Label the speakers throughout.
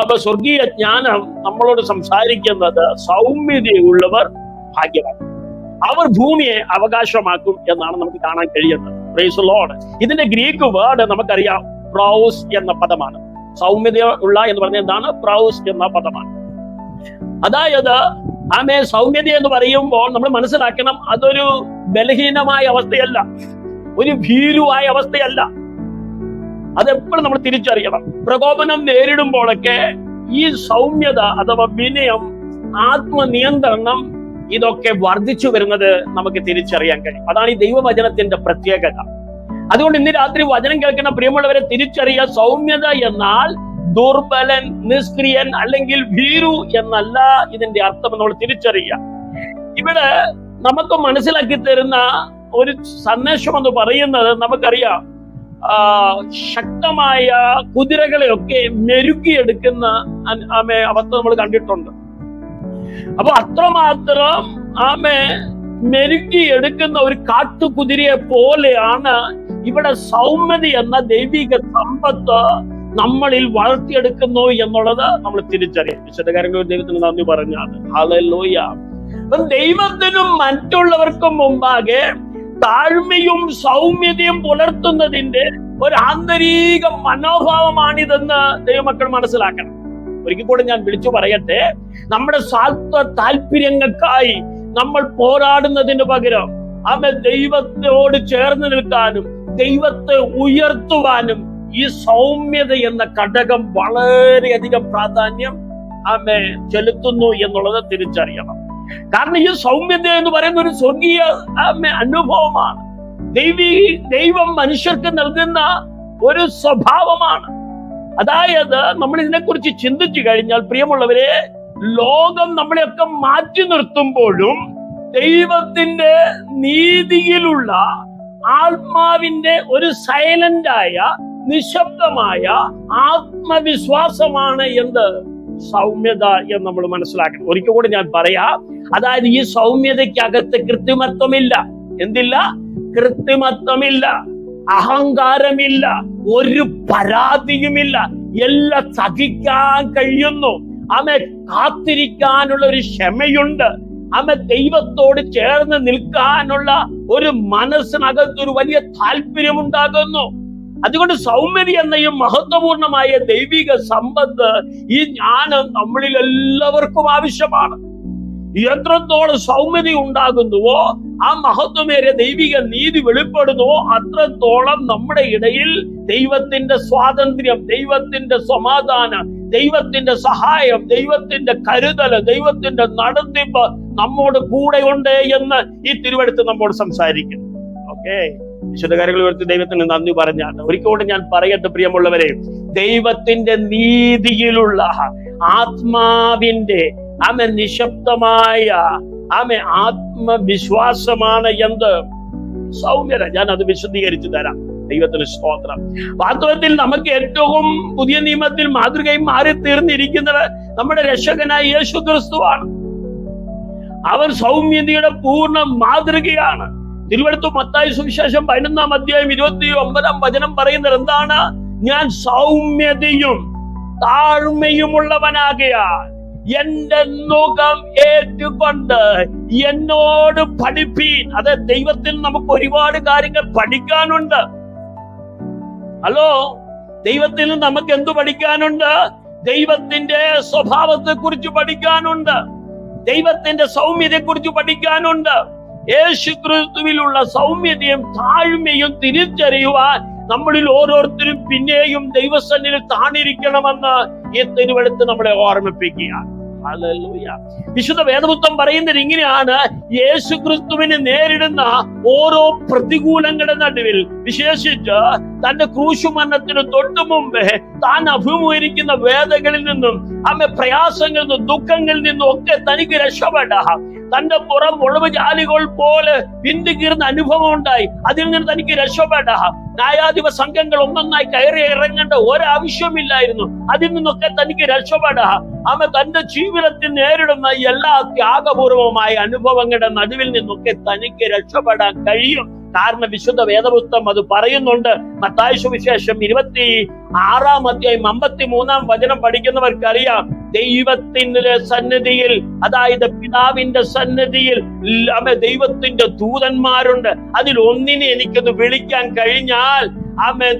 Speaker 1: അപ്പൊ സ്വർഗീയ ജ്ഞാനം നമ്മളോട് സംസാരിക്കുന്നത് സൗമ്യതയുള്ളവർ ഭാഗ്യവാൻ, അവർ ഭൂമിയെ അവകാശമാക്കും എന്നാണ് നമുക്ക് കാണാൻ കഴിയുന്നത്. Praise the Lord. ഇതിന്റെ ഗ്രീക്ക് വേർഡ് നമുക്കറിയാം, പ്രൗസ് എന്ന പദമാണ്. സൗമ്യത ഉള്ള എന്ന് പറഞ്ഞ എന്താണ്? പ്രൗസ് എന്ന പദമാണ്. അതായത് സൗമ്യത എന്ന് പറയുമ്പോൾ നമ്മൾ മനസ്സിലാക്കണം, അതൊരു ബലഹീനമായ അവസ്ഥയല്ല, ഒരു ഭീരുവായ അവസ്ഥയല്ല. അതെപ്പോഴും നമ്മൾ തിരിച്ചറിയണം. പ്രകോപനം നേരിടുമ്പോഴൊക്കെ ഈ സൗമ്യത അഥവാ വിനയം, ആത്മനിയന്ത്രണം, ഇതൊക്കെ വർദ്ധിച്ചു വരുന്നത് നമുക്ക് തിരിച്ചറിയാൻ കഴിയും. അതാണ് ഈ ദൈവവചനത്തിന്റെ പ്രത്യേകത. അതുകൊണ്ട് ഇന്ന് രാത്രി വചനം കേൾക്കുന്ന പ്രിയമുള്ളവരെ തിരിച്ചറിയുക, സൗമ്യത എന്നാൽ ദുർബലൻ, നിഷ്ക്രിയൻ അല്ലെങ്കിൽ ഭീരു എന്നല്ല ഇതിന്റെ അർത്ഥം നമ്മൾ തിരിച്ചറിയുക. ഇവിടെ നമുക്ക് മനസ്സിലാക്കി തരുന്ന ഒരു സന്ദേശം എന്ന് പറയുന്നത്, നമുക്കറിയാം ശക്തമായ കുതിരകളെയൊക്കെ മെരുക്കിയെടുക്കുന്ന അവസ്ഥ നമ്മൾ കണ്ടിട്ടുണ്ട്. അപ്പൊ അത്രമാത്രം മെരുക്കിയെടുക്കുന്ന ഒരു കാട്ടുകുതിരയെ പോലെയാണ് ഇവിടെ സൗമ്യത എന്ന ദൈവിക സമ്പത്ത് നമ്മളിൽ വളർത്തിയെടുക്കുന്നു എന്നുള്ളത് നമ്മൾ തിരിച്ചറിയാം. വിശുദ്ധകാരങ്ങൾ ദൈവത്തിന് നന്ദി പറഞ്ഞാണ്. ഹല്ലേലൂയ. അപ്പം ദൈവത്തിനും മറ്റുള്ളവർക്കും മുമ്പാകെ താഴ്മയും സൗമ്യതയും പുലർത്തുന്നതിന്റെ ഒരു ആന്തരിക മനോഭാവമാണിതെന്ന് ദൈവമക്കൾ മനസ്സിലാക്കണം. ഒരിക്കൽ കൂടെ ഞാൻ വിളിച്ചു പറയട്ടെ, നമ്മുടെ സ്വാർത്ഥ താല്പര്യങ്ങൾക്കായി നമ്മൾ പോരാടുന്നതിന് പകരം ദൈവത്തോട് ചേർന്ന് നിൽക്കാനും ദൈവത്തെ ഉയർത്തുവാനും ഈ സൗമ്യത എന്ന ഘടകം വളരെയധികം പ്രാധാന്യം ചെലുത്തുന്നു എന്നുള്ളത് തിരിച്ചറിയണം. കാരണം ഈ സൗമ്യത എന്ന് പറയുന്ന ഒരു സ്വർഗീയ അനുഭവമാണ്. ദൈവം മനുഷ്യർക്ക് നൽകുന്ന ഒരു സ്വഭാവമാണ്. അതായത് നമ്മൾ ഇതിനെക്കുറിച്ച് ചിന്തിച്ചു കഴിഞ്ഞാൽ പ്രിയമുള്ളവരെ, ലോകം നമ്മളെയൊക്കെ മാറ്റി നിർത്തുമ്പോഴും ദൈവത്തിന്റെ നീതിയിലുള്ള ആത്മാവിന്റെ ഒരു സൈലന്റായ, നിശബ്ദമായ ആത്മവിശ്വാസമാണ് എന്ത്? സൗമ്യത എന്ന് നമ്മൾ മനസ്സിലാക്കണം. ഒരിക്കൽ കൂടി ഞാൻ പറയാം, അതായത് ഈ സൗമ്യതയ്ക്കകത്ത് കൃത്രിമത്വമില്ല. എന്തില്ല? കൃത്രിമത്വമില്ല, അഹങ്കാരമില്ല, ഒരു പരാതിയുമില്ല. എല്ലാം സഹിക്കാൻ കഴിയുന്നു. കാത്തിരിക്കാനുള്ള ഒരു ക്ഷമയുണ്ട്. ദൈവത്തോട് ചേർന്ന് നിൽക്കാനുള്ള ഒരു മനസ്സിനകത്തൊരു വലിയ താല്പര്യമുണ്ടാകുന്നു. അതുകൊണ്ട് സൗമ്യത എന്ന ഈ മഹത്വപൂർണമായ ദൈവിക സമ്പത്ത്, ഈ ജ്ഞാനം നമ്മളിൽ എല്ലാവർക്കും ആവശ്യമാണ്. എത്രത്തോളം സൗമ്യത ഉണ്ടാകുന്നുവോ, ആ മഹത്വമേറിയ ദൈവിക നീതി വെളിപ്പെടുന്നുവോ, അത്രത്തോളം നമ്മുടെ ഇടയിൽ ദൈവത്തിന്റെ സ്വാതന്ത്ര്യം, ദൈവത്തിന്റെ സമാധാനം, ദൈവത്തിന്റെ സഹായം, ദൈവത്തിന്റെ കരുതല്, ദൈവത്തിന്റെ നടത്തിപ്പ് നമ്മോട് കൂടെ ഉണ്ട് എന്ന് ഈ തിരുവെടുത്ത് നമ്മോട് സംസാരിക്കുന്നു. ഓക്കെ, വിശുദ്ധകാര്യങ്ങൾ ഉയർത്തി ദൈവത്തിന് നന്ദി പറഞ്ഞാണ്. ഒരിക്കലും ഞാൻ പറയട്ടെ പ്രിയമുള്ളവരെ, ദൈവത്തിന്റെ നീതിയിലുള്ള ആത്മാവിന്റെ നിശബ്ദമായ ആത്മവിശ്വാസമാണ് എന്ത്? സൗമ്യത. ഞാൻ അത് വിശദീകരിച്ചു തരാം. ദൈവത്തിന് സ്തോത്രം. വാസ്തവത്തിൽ നമുക്ക് ഏറ്റവും പുതിയ നിയമത്തിൽ മാതൃകയും മാറി തീർന്നിരിക്കുന്നത് നമ്മുടെ രക്ഷകനായ യേശു ക്രിസ്തുവാണ്. അവൻ സൗമ്യതയുടെ പൂർണ്ണ മാതൃകയാണ്. തിരുവെടുത്ത് മത്തായി സുവിശേഷം 11-ാം അധ്യായം 29-ാം വചനം പറയുന്നത് എന്താണ്? ഞാൻ സൗമ്യതയും താഴ്മയുമുള്ളവനാകയാൽ എന്റെ മുഖം ഏറ്റുകൊണ്ട് എന്നോട് പഠിപ്പീൻ. അത് ദൈവത്തിൽ നമുക്ക് ഒരുപാട് കാര്യങ്ങൾ പഠിക്കാനുണ്ട്. ഹലോ, ദൈവത്തിൽ നിന്ന് നമുക്ക് എന്തു പഠിക്കാനുണ്ട്? ദൈവത്തിന്റെ സ്വഭാവത്തെ കുറിച്ച് പഠിക്കാനുണ്ട്, ദൈവത്തിന്റെ സൗമ്യതയെ കുറിച്ച് പഠിക്കാനുണ്ട്. യേശു ക്രിസ്തുവിലുള്ള സൗമ്യതയും താഴ്മയും തിരിച്ചറിയുവാൻ നമ്മളിൽ ഓരോരുത്തരും പിന്നെയും ദൈവസന്നിധിയിൽ താണിരിക്കണമെന്ന് ഈ തിരുവെടുത്ത് നമ്മളെ ഓർമ്മിപ്പിക്കുക. ഹല്ലേലൂയ. വിശുദ്ധ വേദപുസ്തകം പറയുന്നത് ഇങ്ങനെയാണ്: യേശു ക്രിസ്തുവിനെ നേരിടുന്ന ഓരോ പ്രതികൂലങ്ങളുടെ നടുവിൽ, വിശേഷിച്ച് തന്റെ ക്രൂശുമരണത്തിന് തൊട്ടു മുമ്പേ താൻ അഭിമുഖീകരിക്കുന്ന വേദനകളിൽ നിന്നും പ്രയാസങ്ങളിൽ നിന്നും ദുഃഖങ്ങളിൽ നിന്നും ഒക്കെ തനിക്ക് രക്ഷപ്പെടാം. തന്റെ പുറം ഒളിവ് ജാലികൾ പോലെ പിന്തുകീർന്ന അനുഭവം ഉണ്ടായി. അതിൽ നിന്ന് തനിക്ക് രക്ഷപ്പെടാം. ന്യായാധിപ സംഘങ്ങൾ ഒന്നൊന്നായി കയറി ഇറങ്ങേണ്ട ഒരാവശ്യമില്ലായിരുന്നു. അതിൽ നിന്നൊക്കെ തനിക്ക് രക്ഷപ്പെടാം. തന്റെ ജീവിതത്തിൽ നേരിടുന്ന എല്ലാ ത്യാഗപൂർവമായ അനുഭവങ്ങളുടെ നടുവിൽ നിന്നൊക്കെ തനിക്ക് രക്ഷപ്പെടാൻ കഴിയും കാരണം വിശുദ്ധ വേദപുസ്തകം അത് പറയുന്നുണ്ട്. മത്തായി സുവിശേഷം 26-53 പഠിക്കുന്നവർക്കറിയാം, ദൈവത്തിന്റെ സന്നിധിയിൽ, അതായത് പിതാവിന്റെ സന്നിധിയിൽ ദൈവത്തിന്റെ ദൂതന്മാരുണ്ട്. അതിൽ ഒന്നിനെ എനിക്കൊന്ന് വിളിക്കാൻ കഴിഞ്ഞാൽ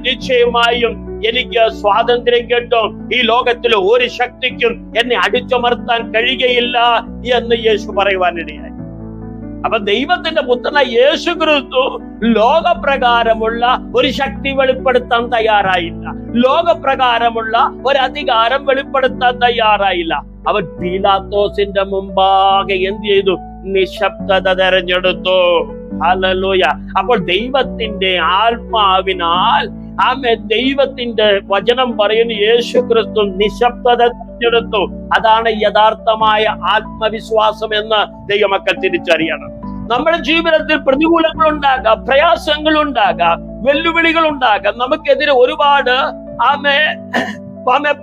Speaker 1: നിശ്ചയമായും എനിക്ക് സ്വാതന്ത്ര്യം കിട്ടും. ഈ ലോകത്തിലെ ഒരു ശക്തിക്കും എന്നെ അടിച്ചമർത്താൻ കഴിയുകയില്ല എന്ന് യേശു പറയുവാനിടയായി. അപ്പൊ ദൈവത്തിന്റെ പുത്രനായ യേശു ക്രിസ്തു ലോകപ്രകാരമുള്ള ഒരു ശക്തി വെളിപ്പെടുത്താൻ തയ്യാറായില്ല. ലോകപ്രകാരമുള്ള ഒരു അധികാരം വെളിപ്പെടുത്താൻ തയ്യാറായില്ല. അവൻ പീലാത്തോസിന്റെ മുമ്പാകെ എന്ത് ചെയ്തു? നിശബ്ദത തെരഞ്ഞെടുത്തു. ഹല്ലേലൂയ. അപ്പോൾ ദൈവത്തിന്റെ ആത്മാവിനാൽ ദൈവത്തിന്റെ വചനം പറയുന്ന യേശു ക്രിസ്തു നിശബ്ദത തിരഞ്ഞെടുത്തു. അതാണ് യഥാർത്ഥമായ ആത്മവിശ്വാസം എന്ന് ദൈവമക്കൾ തിരിച്ചറിയണം. നമ്മുടെ ജീവിതത്തിൽ പ്രതികൂലങ്ങൾ ഉണ്ടാകാം, പ്രയാസങ്ങൾ ഉണ്ടാകാം, വെല്ലുവിളികൾ ഉണ്ടാകാം, നമുക്കെതിരെ ഒരുപാട്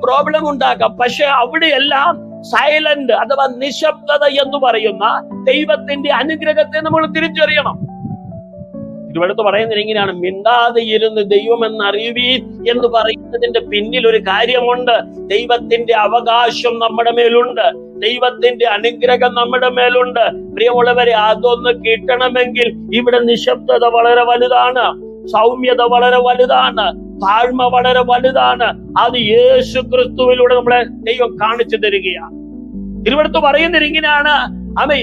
Speaker 1: പ്രോബ്ലം ഉണ്ടാകാം. പക്ഷെ അവിടെയെല്ലാം സൈലന്റ് അഥവാ നിശബ്ദത എന്ന് പറയുന്ന ദൈവത്തിന്റെ അനുഗ്രഹത്തെ നമ്മൾ തിരിച്ചറിയണം. ഇവിടുത്തെ പറയുന്നത് എങ്ങനെയാണ്? മിണ്ടാതെ ഇരുന്ന് ദൈവം എന്നറിയുവീൻ എന്ന് പറയുന്നതിന്റെ പിന്നിൽ ഒരു കാര്യമുണ്ട്. ദൈവത്തിന്റെ അവകാശം നമ്മുടെ മേലുണ്ട്, ദൈവത്തിന്റെ അനുഗ്രഹം നമ്മുടെ മേലുണ്ട്. പ്രിയമുള്ളവരെ, അതൊന്ന് കിട്ടണമെങ്കിൽ ഇവിടെ നിശബ്ദത വളരെ വലുതാണ്, സൗമ്യത വളരെ വലുതാണ്, താഴ്മ വളരെ വലുതാണ്. അത് യേശു ക്രിസ്തുവിലൂടെ നമ്മളെ ദൈവം കാണിച്ചു തരികയാണ്. തിരുവടുത്ത് പറയുന്നത് ഇങ്ങനെയാണ്,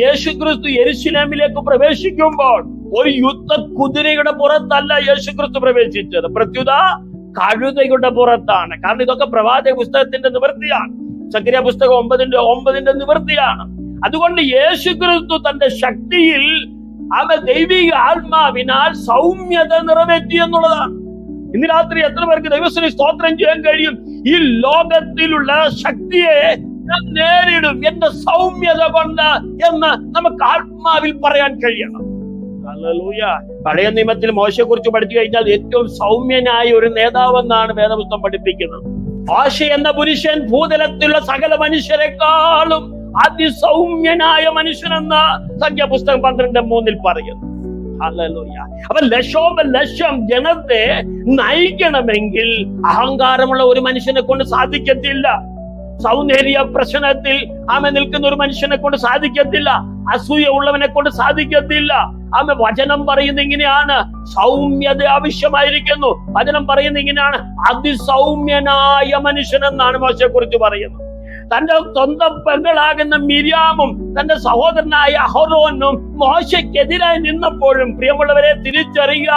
Speaker 1: യേശു ക്രിസ്തു യെരുശലേമിലേക്ക് പ്രവേശിക്കുമ്പോൾ ഒരു യുദ്ധ കുതിരയുടെ പുറത്തല്ല യേശു ക്രിസ്തു പ്രവേശിച്ചത്, പ്രത്യുത കഴുതയുടെ പുറത്താണ്. കാരണം ഇതൊക്കെ പ്രവാചക പുസ്തകത്തിന്റെ നിവൃത്തിയാണ്, സക്കറിയ പുസ്തകം 9:9 നിവൃത്തിയാണ്. അതുകൊണ്ട് യേശു ക്രിസ്തു തന്റെ ശക്തിയിൽ ദൈവിക ആത്മാവിനാൽ സൗമ്യത നിറവേറ്റി എന്നുള്ളതാണ്. ഇന്ന് രാത്രി എത്ര പേർക്ക് ദൈവത്തിന് സ്തോത്രം ചെയ്യാൻ കഴിയും? ഈ ലോകത്തിലുള്ള ശക്തിയെ ഞാൻ നേരിടും എന്റെ സൗമ്യത കൊണ്ട് എന്ന് നമുക്ക് ആത്മാവിൽ പറയാൻ കഴിയണം. ഹല്ലേലൂയ. പഴയ നിയമത്തിൽ മോശയെ കുറിച്ച് പഠിച്ചു കഴിഞ്ഞാൽ ഏറ്റവും സൗമ്യനായ ഒരു നേതാവെന്നാണ് വേദപുസ്തകം പഠിപ്പിക്കുന്നത്. മോശ എന്ന പുരുഷൻ ഭൂതലത്തിലുള്ള സകല മനുഷ്യരെക്കാളും അതിസൗമ്യനായ മനുഷ്യനെന്ന സംഖ്യാപുസ്തകം 12:3 പറയുന്നു. ഹല്ലേലൂയ. അപ്പൊ ലക്ഷം ജനത്തെ നയിക്കണമെങ്കിൽ അഹങ്കാരമുള്ള ഒരു മനുഷ്യനെ കൊണ്ട് സാധിക്കത്തില്ല. സൗന്ദര്യ പ്രശ്നത്തിൽ നിൽക്കുന്ന ഒരു മനുഷ്യനെ കൊണ്ട് സാധിക്കത്തില്ല. അസൂയ ഉള്ളവനെ കൊണ്ട് സാധിക്കത്തില്ല. വചനം പറയുന്ന ഇങ്ങനെയാണ്, സൗമ്യത ആവശ്യമായിരിക്കുന്നു. വചനം പറയുന്ന ഇങ്ങനെയാണ്, അതിസൗമ്യനായ മനുഷ്യൻ എന്നാണ് മോശയെ കുറിച്ച് പറയുന്നത്. തന്റെ സ്വന്തം പെങ്ങളാകുന്ന മിര്യാമും തന്റെ സഹോദരനായ അഹരോനും മോശയ്ക്കെതിരായി നിന്നപ്പോഴും പ്രിയമുള്ളവരെ തിരിച്ചറിയുക,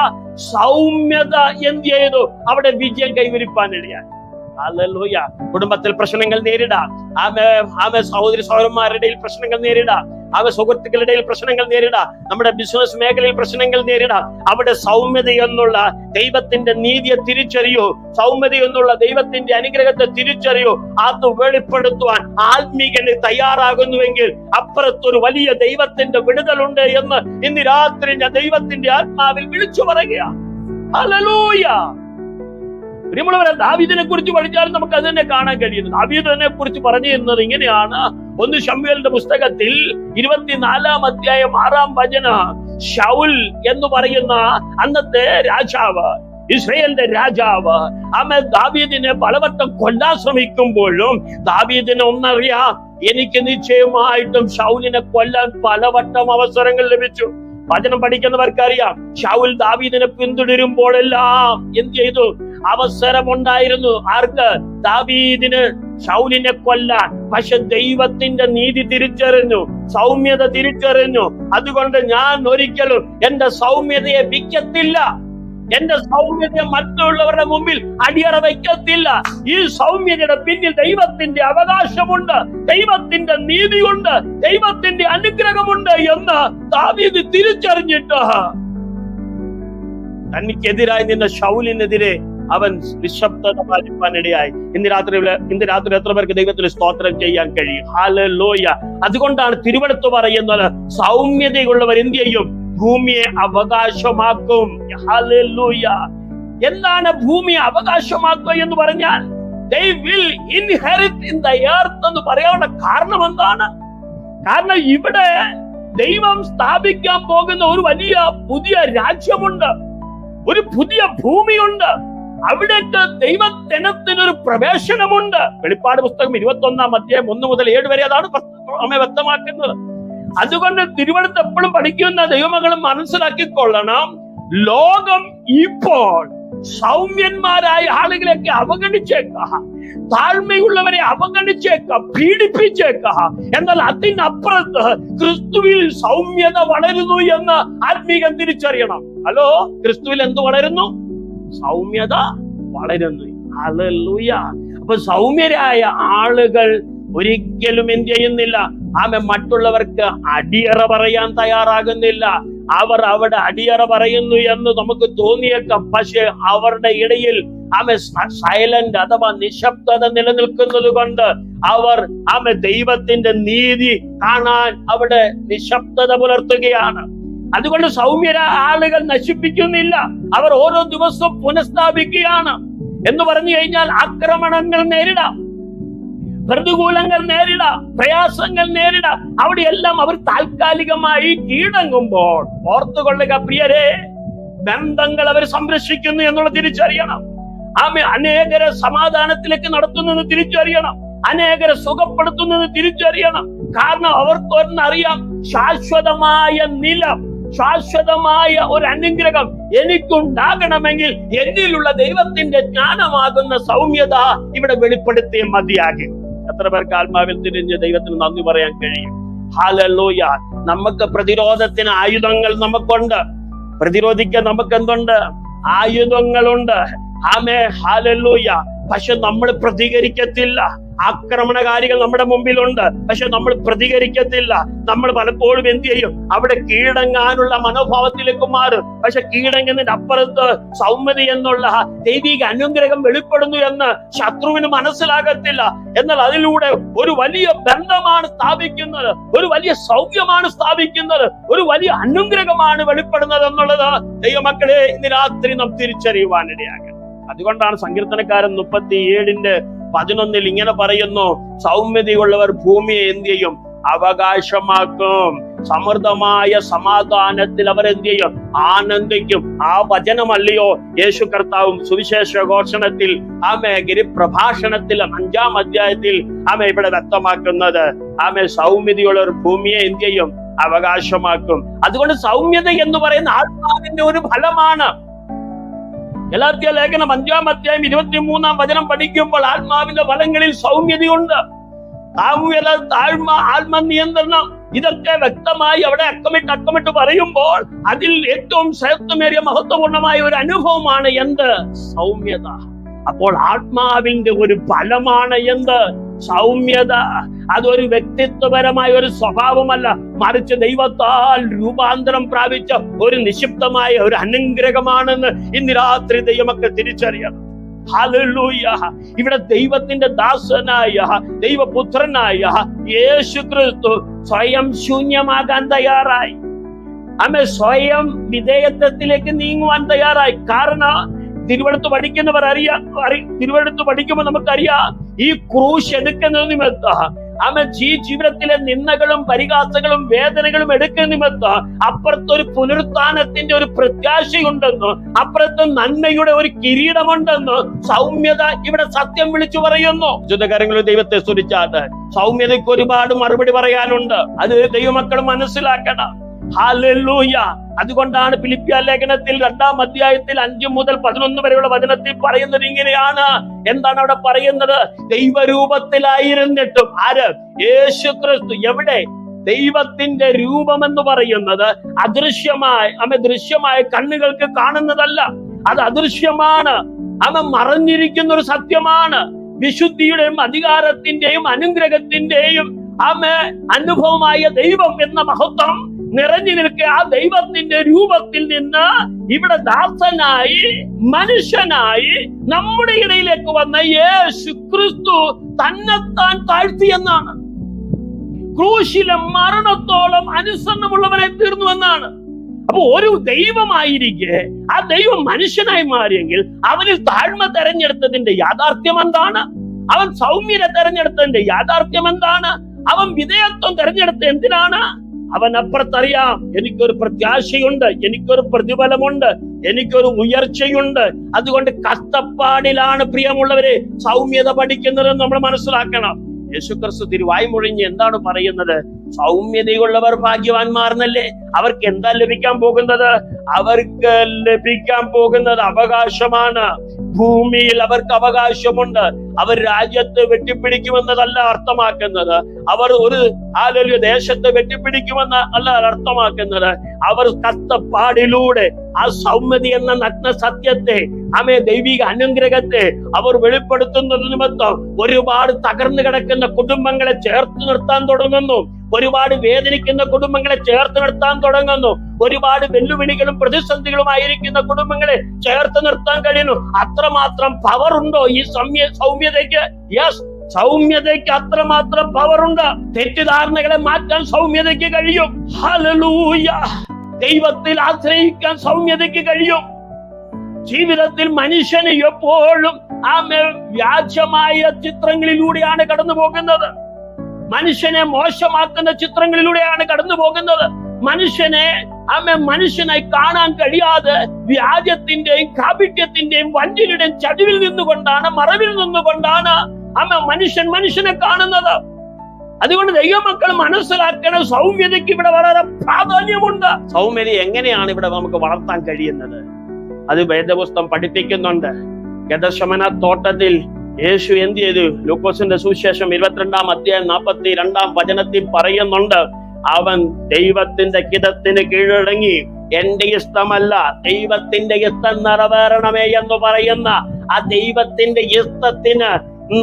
Speaker 1: സൗമ്യത എന്ത് ചെയ്തു? അവിടെ വിജയം കൈവരിപ്പാനിടയായി. ഹല്ലേലൂയ. കുടുംബത്തിൽ പ്രശ്നങ്ങൾ നേരിടാം, സഹോദരി സഹോദരന്മാരുടെ ഇടയിൽ പ്രശ്നങ്ങൾ നേരിടാം, സുഹൃത്തുക്കളുടെ ഇടയിൽ പ്രശ്നങ്ങൾ നേരിടാം, നമ്മുടെ ബിസിനസ് മേഖലയിൽ പ്രശ്നങ്ങൾ നേരിടാം. അവിടെ സൗമ്യത എന്നുള്ള ദൈവത്തിന്റെ നീതിയെ തിരിച്ചറിയൂ, സൗമ്യത എന്നുള്ള ദൈവത്തിന്റെ അനുഗ്രഹത്തെ തിരിച്ചറിയൂ. അത് വെളിപ്പെടുത്തുവാൻ ആത്മീകന് തയ്യാറാകുന്നുവെങ്കിൽ അപ്പുറത്തൊരു വലിയ ദൈവത്തിന്റെ വിടുതലുണ്ട് എന്ന് ഇന്ന് രാത്രി ഞാൻ ദൈവത്തിന്റെ ആത്മാവിൽ വിളിച്ചു പറയുകയാണ്. ഹല്ലേലൂയ. പ്രിയമുള്ളവരെ, ദാവീദിനെ കുറിച്ച് പഠിച്ചാലും നമുക്ക് അത് തന്നെ കാണാൻ കഴിയുന്നു. ദാവീദിനെ കുറിച്ച് പറഞ്ഞു തരുന്നത് ഇങ്ങനെയാണ്. 1 ശമൂവേലിന്റെ പുസ്തകത്തിൽ 24-6 ശൗൽ എന്ന് പറയുന്ന അന്നത്തെ രാജാവ്, ഇസ്രായേലിന്റെ രാജാവ്, ദാവീദിനെ പലവട്ടം കൊല്ലാൻ ശ്രമിക്കുമ്പോഴും ദാവീദിനെ ഒന്നറിയാം, എനിക്ക് നിശ്ചയമായിട്ടും ശൗലിനെ കൊല്ലാൻ പലവട്ടം അവസരങ്ങൾ ലഭിച്ചു. വചനം പഠിക്കുന്നവർക്കറിയാം, ശൗൽ ദാവീദിനെ പിന്തുടരുമ്പോഴെല്ലാം എന്ത് ചെയ്തു? അവസരമുണ്ടായിരുന്നു. ആർക്ക്? ദാവീദിന് ശൗലിനെ കൊല്ലാൻ. പക്ഷെ ദൈവത്തിന്റെ നീതി തിരിച്ചറിഞ്ഞു, സൗമ്യത തിരിച്ചറിഞ്ഞു. അതുകൊണ്ട് ഞാൻ ഒരിക്കലും എന്റെ സൗമ്യതയെ വിൽക്കത്തില്ല, എന്റെ സൗമ്യതയെ മറ്റുള്ളവരുടെ മുമ്പിൽ അടിയറ വയ്ക്കത്തില്ല. ഈ സൗമ്യതയുടെ പിന്നിൽ ദൈവത്തിന്റെ അവകാശമുണ്ട്, ദൈവത്തിന്റെ നീതിയുണ്ട്, ദൈവത്തിന്റെ അനുഗ്രഹമുണ്ട് എന്ന് ദാവീദ് തിരിച്ചറിഞ്ഞിട്ട് തനിക്കെതിരായി നിന്ന ശൗലിനെതിരെ അവൻ നിശബ്ദത പാലിപ്പാനിടയായി. ഇന്ന് രാത്രി എത്ര പേർക്ക് ദൈവത്തിന് സ്തോത്രം ചെയ്യാൻ കഴിയും? ഹല്ലേലൂയ. അതുകൊണ്ടാണ് തിരുവെടുത്ത് പറയുന്നത്, സൗമ്യതയുള്ളവർ എന്ത് ചെയ്യും? ഭൂമിയെ അവകാശമാക്കും. ഹല്ലേലൂയ. എന്താണ് ഭൂമിയെ അവകാശമാക്കുക എന്ന് പറഞ്ഞാൽ? they will inherit in the earth എന്ന് പറയാനുള്ള കാരണം എന്താണ്? കാരണം ഇവിടെ ദൈവം സ്ഥാപിക്കാൻ പോകുന്ന ഒരു വലിയ പുതിയ രാജ്യമുണ്ട്, ഒരു പുതിയ ഭൂമിയുണ്ട്. അവിടേക്ക് ദൈവജനത്തിനൊരു പ്രവേശനമുണ്ട്. വെളിപ്പാട് പുസ്തകം 21-ാം 1 മുതൽ 7 വരെ അതാണ് വ്യക്തമാക്കുന്നത്. അതുകൊണ്ട് തിരുവഴുത്ത് എപ്പോഴും പഠിക്കുന്ന ദൈവമക്കളും മനസ്സിലാക്കിക്കൊള്ളണം, ലോകം ഇപ്പോൾ സൗമ്യന്മാരായ ആളുകളെയൊക്കെ അവഗണിച്ചേക്കാം, താഴ്മയുള്ളവരെ അവഗണിച്ചേക്കാം, പീഡിപ്പിച്ചേക്കാം. എന്നാൽ അതിനപ്പുറത്ത് ക്രിസ്തുവിൽ സൗമ്യത വളരുന്നു എന്ന് ആത്മീകം തിരിച്ചറിയണം. ഹലോ, ക്രിസ്തുവിൽ എന്ത് വളരുന്നു? സൗമ്യത വളരുന്നു. ഹല്ലേലൂയ. അപ്പൊ സൗമ്യരായ ആളുകൾ ഒരിക്കലും എന്ത് ചെയ്യുന്നില്ല? മറ്റുള്ളവർക്ക് അടിയറ പറയാൻ തയ്യാറാകുന്നില്ല. അവർ അവിടെ അടിയറ പറയുന്നു എന്ന് നമുക്ക് തോന്നിയേക്കാം, പക്ഷെ അവരുടെ ഇടയിൽ സൈലന്റ് അഥവാ നിശബ്ദത നിലനിൽക്കുന്നത് കൊണ്ട് അവർ ദൈവത്തിന്റെ നീതി കാണാൻ അവിടെ നിശബ്ദത പുലർത്തുകയാണ്. അതുകൊണ്ട് സൗമ്യര ആളുകൾ നശിപ്പിക്കുന്നില്ല, അവർ ഓരോ ദിവസവും പുനഃസ്ഥാപിക്കുകയാണ്. എന്ന് പറഞ്ഞു കഴിഞ്ഞാൽ ആക്രമണങ്ങൾ നേരിടാം, പ്രതികൂലങ്ങൾ നേരിടാം, പ്രയാസങ്ങൾ നേരിടാം. അവിടെയെല്ലാം അവർ താൽക്കാലികമായി കീഴടങ്ങുമ്പോൾ ഓർത്തുകൊള്ളുക പ്രിയരെ, ബന്ധങ്ങൾ അവർ സംരക്ഷിക്കുന്നു എന്നുള്ളത് തിരിച്ചറിയണം. അനേകരെ സമാധാനത്തിലേക്ക് നടത്തുന്നത് തിരിച്ചറിയണം, അനേകരെ സുഖപ്പെടുത്തുന്നത് തിരിച്ചറിയണം. കാരണം അവർക്കൊന്നറിയാം, ശാശ്വതമായ നിലം, ശാശ്വതമായ ഒരു അനുഗ്രഹം എനിക്കുണ്ടാകണമെങ്കിൽ എന്നിലുള്ള ദൈവത്തിന്റെ ജ്ഞാനമാകുന്ന സൗമ്യത ഇവിടെ വെളിപ്പെടുത്തിയ മതിയാകും. എത്ര പേർക്ക് ആത്മാവിൽ തിരിഞ്ഞ് ദൈവത്തിന് നന്ദി പറയാൻ കഴിയും? ഹല്ലേലൂയ. നമുക്ക് പ്രതിരോധത്തിന് ആയുധങ്ങൾ നമുക്കുണ്ട്, പ്രതിരോധിക്കാൻ നമുക്ക് എന്തുണ്ട്? ആയുധങ്ങളുണ്ട്. ആമേ, ഹല്ലേലൂയ. പക്ഷെ നമ്മൾ പ്രതികരിക്കത്തില്ല. ആക്രമണകാരികൾ നമ്മുടെ മുമ്പിലുണ്ട്, പക്ഷെ നമ്മൾ പ്രതികരിക്കത്തില്ല. നമ്മൾ പലപ്പോഴും എന്ത് ചെയ്യും? അവിടെ കീഴടങ്ങാനുള്ള മനോഭാവത്തിലേക്ക് മാറും. പക്ഷെ കീഴടങ്ങുന്നതിന്റെ അപ്പുറത്ത് സൗമ്യത എന്നുള്ള ദൈവിക അനുഗ്രഹം വെളിപ്പെടുന്നു എന്ന് ശത്രുവിന് മനസ്സിലാകത്തില്ല. എന്നാൽ അതിലൂടെ ഒരു വലിയ ബന്ധമാണ് സ്ഥാപിക്കുന്നത്, ഒരു വലിയ സൗഖ്യമാണ് സ്ഥാപിക്കുന്നത്, ഒരു വലിയ അനുഗ്രഹമാണ് വെളിപ്പെടുന്നത് എന്നുള്ളത് ദൈവമക്കളെ ഇന്ന് രാത്രി നാം തിരിച്ചറിയുവാനിടയാകണം. അതുകൊണ്ടാണ് സങ്കീർത്തനക്കാരൻ 37:11 ഇങ്ങനെ പറയുന്നു, സൗമ്യതയുള്ളവർ ഭൂമിയെ എന്ത് ചെയ്യും? അവകാശമാക്കും. സമൃദ്ധമായ സമാധാനത്തിൽ അവർ എന്ത് ചെയ്യും? ആനന്ദിക്കും. ആ വചനമല്ലയോ യേശു കർത്താവും സുവിശേഷ ഘോഷണത്തിൽ ഗിരിപ്രഭാഷണത്തിൽ 5-ാം അധ്യായത്തിൽ ഇവിടെ വ്യക്തമാക്കുന്നത്? സൗമ്യതയുള്ളവർ ഭൂമിയെ എന്ത് ചെയ്യും? അവകാശമാക്കും. അതുകൊണ്ട് സൗമ്യത എന്ന് പറയുന്ന ആത്മാവിന്റെ ഒരു ഫലമാണ്. ഗലാത്യ ലേഖനം 5-ാം അധ്യായം 23-ാം വചനം പഠിക്കുമ്പോൾ ആത്മാവിന്റെ ഫലങ്ങളിൽ സൗമ്യതയുണ്ട്, സാമ്യത, താഴ്മ, ആത്മനിയന്ത്രണം, ഇതൊക്കെ വ്യക്തമായി അവിടെ അക്കമിട്ട് പറയുമ്പോൾ അതിൽ ഏറ്റവും ശ്രേഷ്ഠമേറിയ മഹത്വപൂർണമായ ഒരു അനുഭവമാണ് എന്ത്? സൗമ്യത. അപ്പോൾ ആത്മാവിന്റെ ഒരു ഫലമാണ് എന്ത്? സൗമ്യത. അതൊരു വ്യക്തിത്വപരമായ ഒരു സ്വഭാവമല്ല, മറിച്ച് ദൈവത്താൽ രൂപാന്തരം പ്രാപിച്ച ഒരു നിക്ഷിപ്തമായ ഒരു അനുഗ്രഹമാണെന്ന് ഇന്ന് രാത്രി ദൈവമക്കൾ തിരിച്ചറിയണം. ഹല്ലേലൂയ. ഇവിടെ ദൈവത്തിന്റെ ദാസനായ ദൈവപുത്രനായ യേശു ക്രിസ്തു സ്വയം ശൂന്യമാകാൻ തയ്യാറായി. സ്വയം വിധേയത്വത്തിലേക്ക് നീങ്ങുവാൻ തയ്യാറായി. കാരണം തിരുവെടുത്ത് പഠിക്കുമ്പോൾ നമുക്കറിയാം, ഈ ക്രൂശ് എടുക്കുന്ന നിമിത്തം ഈ ജീവിതത്തിലെ നിന്ദകളും പരിഹാസങ്ങളും വേദനകളും എടുക്കുന്ന നിമിത്തം അപ്പുറത്തൊരു പുനരുത്ഥാനത്തിന്റെ ഒരു പ്രത്യാശയുണ്ടെന്ന്, അപ്പുറത്ത് നന്മയുടെ ഒരു കിരീടമുണ്ടെന്ന് സൗമ്യത ഇവിടെ സത്യം വിളിച്ചു പറയുന്നു. യുദ്ധകാര്യങ്ങളിൽ ദൈവത്തെ സ്തുതിച്ചാട്ട് സൗമ്യതയ്ക്ക് ഒരുപാട് മറുപടി പറയാനുണ്ട്. അത് ദൈവമക്കൾ മനസ്സിലാക്കണം. ഹല്ലേലൂയ. അതുകൊണ്ടാണ് ഫിലിപ്പിയ ലേഖനത്തിൽ 2-ാം അധ്യായത്തിൽ 5 മുതൽ 11 വരെയുള്ള വചനത്തിൽ പറയുന്നത് ഇങ്ങനെയാണ്. എന്താണ് അവിടെ പറയുന്നത്? ദൈവരൂപത്തിലായിരുന്നിട്ടും യേശു ക്രിസ്തു എവിടെ? ദൈവത്തിന്റെ രൂപം എന്ന് പറയുന്നത് ദൃശ്യമായ കണ്ണുകൾക്ക് കാണുന്നതല്ല, അത് അദൃശ്യമാണ്. മറഞ്ഞിരിക്കുന്ന ഒരു സത്യമാണ്. വിശുദ്ധിയുടെയും അധികാരത്തിന്റെയും അനുഗ്രഹത്തിന്റെയും അനുഭവമായ ദൈവം എന്ന മഹത്വം നിറഞ്ഞു നിൽക്കുക. ആ ദൈവത്തിന്റെ രൂപത്തിൽ നിന്ന് ഇവിടെ ദാസനായി, മനുഷ്യനായി നമ്മുടെ ഇടയിലേക്ക് വന്ന യേശു ക്രിസ്തു തന്നെത്താൻ താഴ്ത്തിയെന്നാണ്. ക്രൂശിലെ മരണത്തോളം അനുസരണമുള്ളവനായി തീർന്നു എന്നാണ്. അപ്പൊ ഒരു ദൈവമായിരിക്കെ ആ ദൈവം മനുഷ്യനായി മാറിയെങ്കിൽ അവനിൽ താഴ്മ തെരഞ്ഞെടുത്തതിന്റെ യാഥാർത്ഥ്യം എന്താണ്? അവൻ സൗമ്യത തെരഞ്ഞെടുത്തതിന്റെ യാഥാർത്ഥ്യം എന്താണ്? അവൻ വിധേയത്വം തെരഞ്ഞെടുത്ത എന്തിനാണ്? അവൻ അപ്പുറത്തറിയാം, എനിക്കൊരു പ്രത്യാശയുണ്ട്, എനിക്കൊരു പ്രതിഫലമുണ്ട്, എനിക്കൊരു ഉയർച്ചയുണ്ട്. അതുകൊണ്ട് കഷ്ടപ്പാടിലാണ് പ്രിയമുള്ളവരെ സൗമ്യത പഠിക്കുന്നതെന്ന് നമ്മൾ മനസ്സിലാക്കണം. യേശുക്രിസ്തു തിരുവായി മൊഴിഞ്ഞ് എന്താണ് പറയുന്നത്? സൗമ്യതയുള്ളവർ ഭാഗ്യവാന്മാർ എന്നല്ലേ? അവർക്ക് എന്താ ലഭിക്കാൻ പോകുന്നത്? അവർക്ക് ലഭിക്കാൻ പോകുന്നത് അവകാശമാണ്. ഭൂമിയിൽ അവർക്ക് അവകാശമുണ്ട്. അവർ രാജ്യത്ത് വെട്ടിപ്പിടിക്കുമെന്നതല്ല അർത്ഥമാക്കുന്നത്. അവർ ഒരു ദേശത്തെ വെട്ടിപ്പിടിക്കുമെന്ന് അല്ല അർത്ഥമാക്കുന്നത്. അവർ കഷ്ടപ്പാടിലൂടെ ആ സൗമ്യത എന്ന നഗ്ന സത്യത്തെ, ദൈവിക അനുഗ്രഹത്തെ അവർ വെളിപ്പെടുത്തുന്നത് നിമിത്തം ഒരുപാട് തകർന്നു കിടക്കുന്ന കുടുംബങ്ങളെ ചേർത്ത് നിർത്താൻ തുടങ്ങുന്നു. ഒരുപാട് വേദനിക്കുന്ന കുടുംബങ്ങളെ ചേർത്ത് നിർത്താൻ തുടങ്ങുന്നു. ഒരുപാട് വെല്ലുവിളികളും പ്രതിസന്ധികളുമായിരിക്കുന്ന കുടുംബങ്ങളെ ചേർത്ത് നിർത്താൻ കഴിയുന്നു. അത്രമാത്രം പവർ ഉണ്ടോ ഈ സൗമ്യതയ്ക്ക്? യെസ്, സൗമ്യതയ്ക്ക് അത്രമാത്രം പവറുണ്ട്. തെറ്റിദ്ധാരണകളെ മാറ്റാൻ സൗമ്യതയ്ക്ക് കഴിയും. ഹല്ലേലൂയ! ദൈവത്തിൽ ആശ്രയിക്കാൻ സൗമ്യതയ്ക്ക് കഴിയും. ജീവിതത്തിൽ മനുഷ്യന് എപ്പോഴും വ്യാജമായ ചിത്രങ്ങളിലൂടെയാണ് കടന്നു പോകുന്നത്. മനുഷ്യനെ മോശമാക്കുന്ന ചിത്രങ്ങളിലൂടെയാണ് കടന്നു പോകുന്നത്. മനുഷ്യനായി കാണാൻ കഴിയാതെ വ്യാജത്തിന്റെയും കാപട്യത്തിന്റെയും വഞ്ചനയുടെയും ചതിവിൽ നിന്നുകൊണ്ടാണ്, മറവിൽ നിന്നുകൊണ്ടാണ് മനുഷ്യനെ കാണുന്നത്. അതുകൊണ്ട് ദൈവമക്കൾ മനസ്സിലാക്കണം, സൗമ്യതയ്ക്ക് ഇവിടെ വളരെ പ്രാധാന്യമുണ്ട്. സൗമ്യത എങ്ങനെയാണ് ഇവിടെ നമുക്ക് വളർത്താൻ കഴിയുന്നത്? അത് വേദപുസ്തകം പഠിപ്പിക്കുന്നുണ്ട്. ഗെത്സമന തോട്ടത്തിൽ യേശു എന്ത് ചെയ്തു? ലൂക്കോസിന്റെ സുവിശേഷം 22-ാം അധ്യായം 42-ാം വചനത്തിൽ പറയുന്നുണ്ട്, അവൻ ദൈവത്തിന്റെ ഹിതത്തിന് കീഴടങ്ങി. എന്റെ ഇഷ്ടമല്ല, ദൈവത്തിന്റെ ഇഷ്ടം നിറവേറണമേ എന്ന് പറയുന്ന ആ ദൈവത്തിന്റെ ഇഷ്ടത്തിന്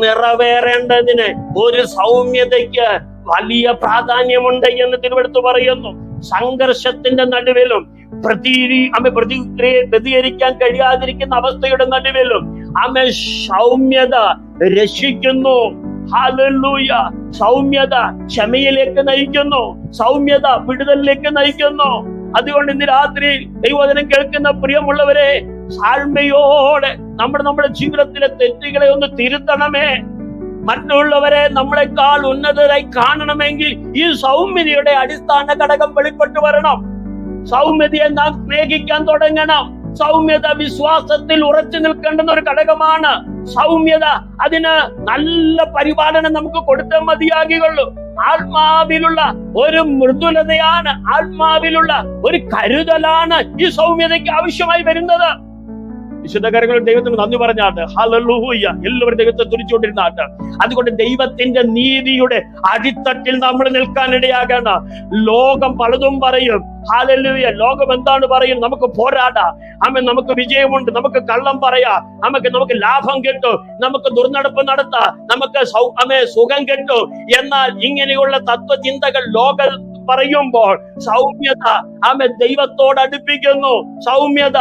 Speaker 1: നിറവേറേണ്ടതിന് ഒരു സൗമ്യതയ്ക്ക് വലിയ പ്രാധാന്യമുണ്ട് എന്ന് തിരുവെടുത്ത് പറയുന്നു. സംഘർഷത്തിന്റെ നടുവിലും പ്രതികരിക്കാൻ കഴിയാതിരിക്കുന്ന അവസ്ഥയുടെ നടുവിലും സൗമ്യത രക്ഷിക്കുന്നു. ഹല്ലേലൂയ! സൗമ്യത ക്ഷമയിലേക്ക് നയിക്കുന്നു. സൗമ്യത വിടുതലിലേക്ക് നയിക്കുന്നു. അതുകൊണ്ട് ഇന്ന് രാത്രി ദൈവവചനം കേൾക്കുന്ന പ്രിയമുള്ളവരെ, താഴ്മയോടെ നമ്മുടെ ജീവിതത്തിലെ തെറ്റുകളെ ഒന്ന് തിരുത്തണമേ. മറ്റുള്ളവരെ നമ്മളെക്കാൾ ഉന്നതരായി കാണണമെങ്കിൽ ഈ സൗമ്യതയുടെ അടിസ്ഥാന ഘടകം വെളിപ്പെട്ടു വരണം. സൗമ്യതയെ നാം സ്നേഹിക്കാൻ തുടങ്ങണം. സൗമ്യത വിശ്വാസത്തിൽ ഉറച്ചു നിൽക്കേണ്ടുന്ന ഒരു ഘടകമാണ്. സൗമ്യത, അതിന് നല്ല പരിപാലനം നമുക്ക് കൊടുത്തേ മതിയാകുകയുള്ളൂ. ആത്മാവിലുള്ള ഒരു മൃദുലതയാണ്, ആത്മാവിലുള്ള ഒരു കരുതലാണ് ഈ സൗമ്യതയ്ക്ക് ആവശ്യമായി വരുന്നത്. വിശുദ്ധ കരങ്ങളിൽ ദൈവത്തിന് നന്ദി പറഞ്ഞാട്ട്. ഹല്ലേലൂയ! എല്ലാവരും ദൈവത്തെ തുതിച്ചുകൊണ്ടിരുന്നാട്ട്. അതുകൊണ്ട് ദൈവത്തിന്റെ നീതിയുടെ അടിത്തട്ടിൽ നമ്മൾ നിൽക്കാനിടയാകണം. ലോകം പലതും പറയും. ഹല്ലേലൂയ! ലോകം എന്താണ് പറയും? നമുക്ക് പോരാടാം, നമുക്ക് വിജയമുണ്ട്, നമുക്ക് കള്ളം പറയാം, നമുക്ക് ലാഭം കിട്ടും, നമുക്ക് ദുർനടപ്പ് നടത്താം, നമുക്ക് സുഖം കിട്ടും. എന്നാൽ ഇങ്ങനെയുള്ള തത്വചിന്തകൾ ലോകം പറയുമ്പോൾ സൗമ്യത ദൈവത്തോട് അടുപ്പിക്കുന്നു. സൗമ്യത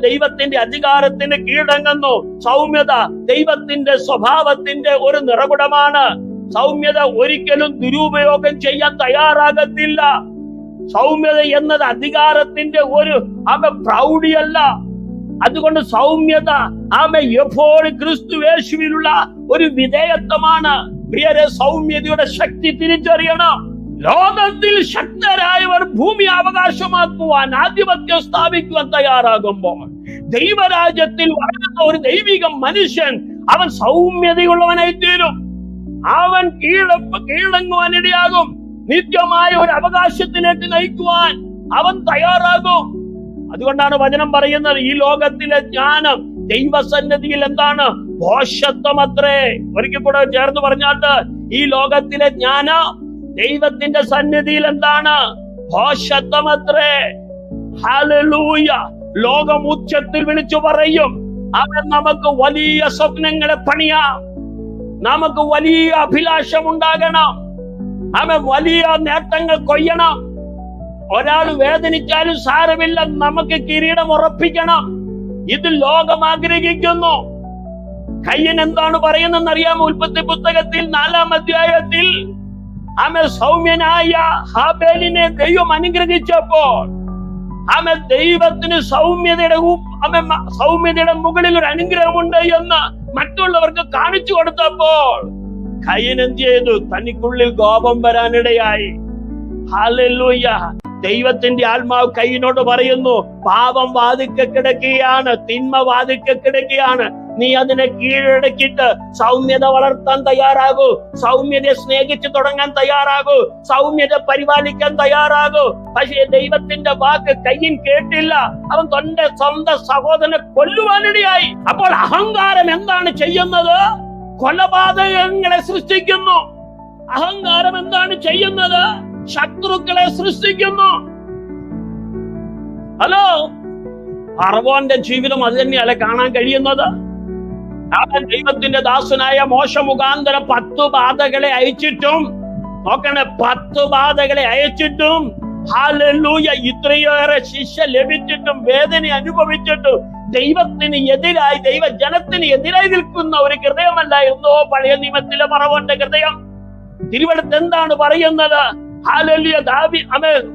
Speaker 1: ദൈവത്തിന്റെ അധികാരത്തിന് കീഴടങ്ങുന്നു. സൗമ്യത ദൈവത്തിന്റെ സ്വഭാവത്തിന്റെ ഒരു നിറകുടമാണ്. സൗമ്യത ഒരിക്കലും ദുരുപയോഗം ചെയ്യാൻ തയ്യാറാകത്തില്ല. സൗമ്യത എന്നത് അധികാരത്തിന്റെ ഒരു പ്രൗഢിയല്ല. അതുകൊണ്ട് സൗമ്യത എപ്പോഴും ക്രിസ്തുയേശുവിലുള്ള ഒരു വിധേയത്വമാണ്. പ്രിയരെ, സൗമ്യതയുടെ ശക്തി തിരിച്ചറിയണം. ലോകത്തിൽ ശക്തരായവർ ഭൂമി അവകാശമാക്കുവാൻ, ആധിപത്യം സ്ഥാപിക്കുവാൻ തയ്യാറാകുമ്പോൾ ദൈവരാജ്യത്തിൽ വളരുന്ന ഒരു ദൈവിക മനുഷ്യൻ അവൻ സൗമ്യതയുള്ളവനായി തീരും. അവൻ കീഴടങ്ങുവാനിടയാകും. നിത്യമായ ഒരു അവകാശത്തിലേക്ക് നയിക്കുവാൻ അവൻ തയ്യാറാകും. അതുകൊണ്ടാണ് വചനം പറയുന്നത്, ഈ ലോകത്തിലെ ജ്ഞാനം ദൈവസന്നിധിയിൽ എന്താണ്? ഭോഷത്വമത്രേ. ഒരിക്കൽ കൂടെ ചേർന്ന് പറഞ്ഞാട്ട്, ഈ ലോകത്തിലെ ജ്ഞാനം ദൈവത്തിന്റെ സന്നിധിയിൽ എന്താണ്? ഭോഷത്വമത്രേ. ഹല്ലേലൂയ! ലോകം ഉച്ചത്തിൽ വിളിച്ചു പറയും, അവൻ നമുക്ക് വലിയ സ്വപ്നങ്ങളെ പണിയാം, നമുക്ക് വലിയ അഭിലാഷം ഉണ്ടാകണം, അവൻ വലിയ നേട്ടങ്ങൾ കൊയ്യണം. ഒരാൾ വേദനിച്ചാലും സാരമില്ല, നമുക്ക് കിരീടം ഉറപ്പിക്കണം. ഇത് ലോകം ആഗ്രഹിക്കുന്നു. കയ്യൻ എന്താണ് പറയുന്നതെന്ന് അറിയാമോ? ഉൽപ്പത്തി പുസ്തകത്തിൽ 4-ാം അധ്യായത്തിൽ സൗമ്യനായ ഹാബേലിനെ ദൈവം അനുഗ്രഹിച്ചപ്പോൾ ദൈവത്തിന് സൗമ്യതയുടെ മുകളിൽ ഒരു അനുഗ്രഹമുണ്ട് എന്ന് മറ്റുള്ളവർക്ക് കാണിച്ചു കൊടുത്തപ്പോൾ കയ്യൻ എന്ത് ചെയ്തു? തനിക്കുള്ളിൽ കോപം വരാനിടയായി. ഹല്ലേലൂയ. ദൈവത്തിന്റെ ആത്മാവ് കയ്യിനോട് പറയുന്നു, പാപം വാതിക്കെ കിടക്കുകയാണ്, തിന്മ വാതിക്കെ കിടക്കുകയാണ്. നീ അതിനെ കീഴടക്കിയിട്ട് സൗമ്യത വളർത്താൻ തയ്യാറാകൂ, സൗമ്യതയെ സ്നേഹിച്ചു തുടങ്ങാൻ തയ്യാറാകൂ, സൗമ്യത പരിപാലിക്കാൻ തയ്യാറാകൂ. പക്ഷേ ദൈവത്തിന്റെ വാക്ക് കയ്യിൽ കേട്ടില്ല. അവൻ തന്റെ സ്വന്തം സഹോദരനെ കൊല്ലുവാനിടയായി. അപ്പോൾ അഹങ്കാരം എന്താണ് ചെയ്യുന്നത്? കൊലപാതകങ്ങളെ സൃഷ്ടിക്കുന്നു. അഹങ്കാരം എന്താണ് ചെയ്യുന്നത്? ശത്രുക്കളെ സൃഷ്ടിക്കുന്നു. ഹലോ, ഫറവോന്റെ ജീവിതം അത് തന്നെയല്ലേ കാണാൻ കഴിയുന്നത്? അവൻ ദൈവത്തിന്റെ ദാസനായ മോശ മുഖാന്തരം 10 ബാധകളെ അയച്ചിട്ടും, നോക്കണേ, 10 ബാധകളെ അയച്ചിട്ടും, ഹല്ലേലൂയ, ഇത്രയേറെ ശിക്ഷ ലഭിച്ചിട്ടും, വേദന അനുഭവിച്ചിട്ടും ദൈവത്തിന് എതിരായി, ദൈവജനത്തിന് എതിരായി നിൽക്കുന്ന ഒരു ഹൃദയമല്ലായിരുന്നോ പഴയ നിയമത്തിലെ ഫറവോന്റെ ഹൃദയം? തിരുവെടുത്ത് എന്താണ് പറയുന്നത്? ഹല്ലേലൂയ,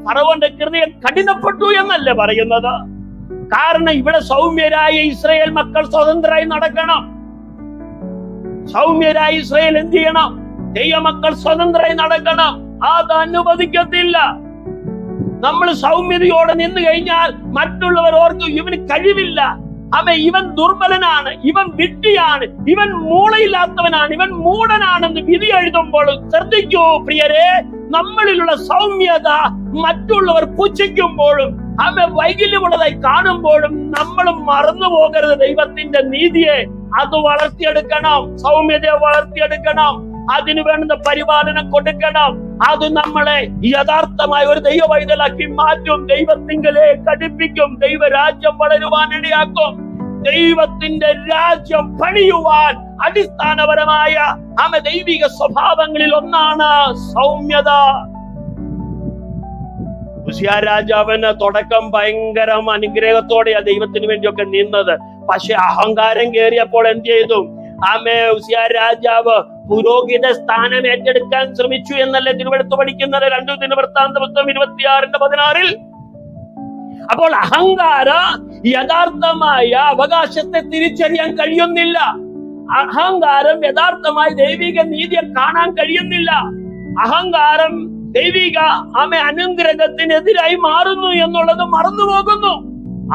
Speaker 1: ഫറവോന്റെ ഹൃദയം കഠിനപ്പെട്ടു എന്നല്ലേ പറയുന്നത്? കാരണം ഇവിടെ സൗമ്യരായ ഇസ്രായേൽ മക്കൾ സ്വതന്ത്രരായി നടക്കണം. സൗമ്യരായ ഇസ്രായേൽ എന്ത് ചെയ്യണം? ദൈവമക്കൾ സ്വതന്ത്രരായി നടക്കണം. അത് അനുവദിക്കത്തില്ല. നമ്മൾ സൗമ്യതയോടെ നിന്ന് കഴിഞ്ഞാൽ മറ്റുള്ളവർ ഓർക്കും ഇവന് കഴിവില്ല, ഇവൻ ദുർബലനാണ്, ഇവൻ വിഡ്ഢിയാണ്, ഇവൻ മൂളയില്ലാത്തവനാണ്, ഇവൻ മൂടനാണെന്ന് വിധി എഴുതുമ്പോൾ ശ്രദ്ധിക്കൂ പ്രിയരെ, നമ്മളിലുള്ള സൗമ്യത മറ്റുള്ളവർ പുച്ഛിക്കുമ്പോഴും വൈകല്യമുള്ളതായി കാണുമ്പോഴും നമ്മൾ മറന്നു പോകരുത് ദൈവത്തിന്റെ നീതിയെ. അത് വളർത്തിയെടുക്കണം, സൗമ്യതയെ വളർത്തിയെടുക്കണം, അതിനു വേണ്ടുന്ന പരിപാലനം കൊടുക്കണം. അത് നമ്മളെ യഥാർത്ഥമായ ഒരു ദൈവവൈതലാക്കി മാറ്റും, ദൈവത്തിങ്കലേക്ക് അടുപ്പിക്കും, ദൈവരാജ്യം വളരുവാനിടയാക്കും. ദൈവത്തിന്റെ രാജ്യം പണിയുവാൻ അടിസ്ഥാനപരമായ ദൈവിക സ്വഭാവങ്ങളിൽ ഒന്നാണ് സൗമ്യത. ഉസിയ രാജാവിന് തുടക്കം ഭയങ്കര അനുഗ്രഹത്തോടെയാ ദൈവത്തിന് വേണ്ടിയൊക്കെ നിന്നത്. പക്ഷെ അഹങ്കാരം കയറിയപ്പോൾ എന്ത് ചെയ്തു? ഉസിയ രാജാവ് പുരോഹിത സ്ഥാനം ഏറ്റെടുക്കാൻ ശ്രമിച്ചു എന്നല്ലേ തിരുവെടുത്ത് പഠിക്കുന്നത് 2 ദിനവൃത്താന്തപുസ്തകം 26:16. അപ്പോൾ അഹങ്കാര യഥാർത്ഥമായ അവകാശത്തെ തിരിച്ചറിയാൻ കഴിയുന്നില്ല. അഹങ്കാരം യഥാർത്ഥമായി ദൈവിക നീതിയെ കാണാൻ കഴിയുന്നില്ല. അഹങ്കാരം ദൈവിക അനുഗ്രഹത്തിനെതിരായി മാറുന്നു എന്നുള്ളത് മറന്നുപോകുന്നു.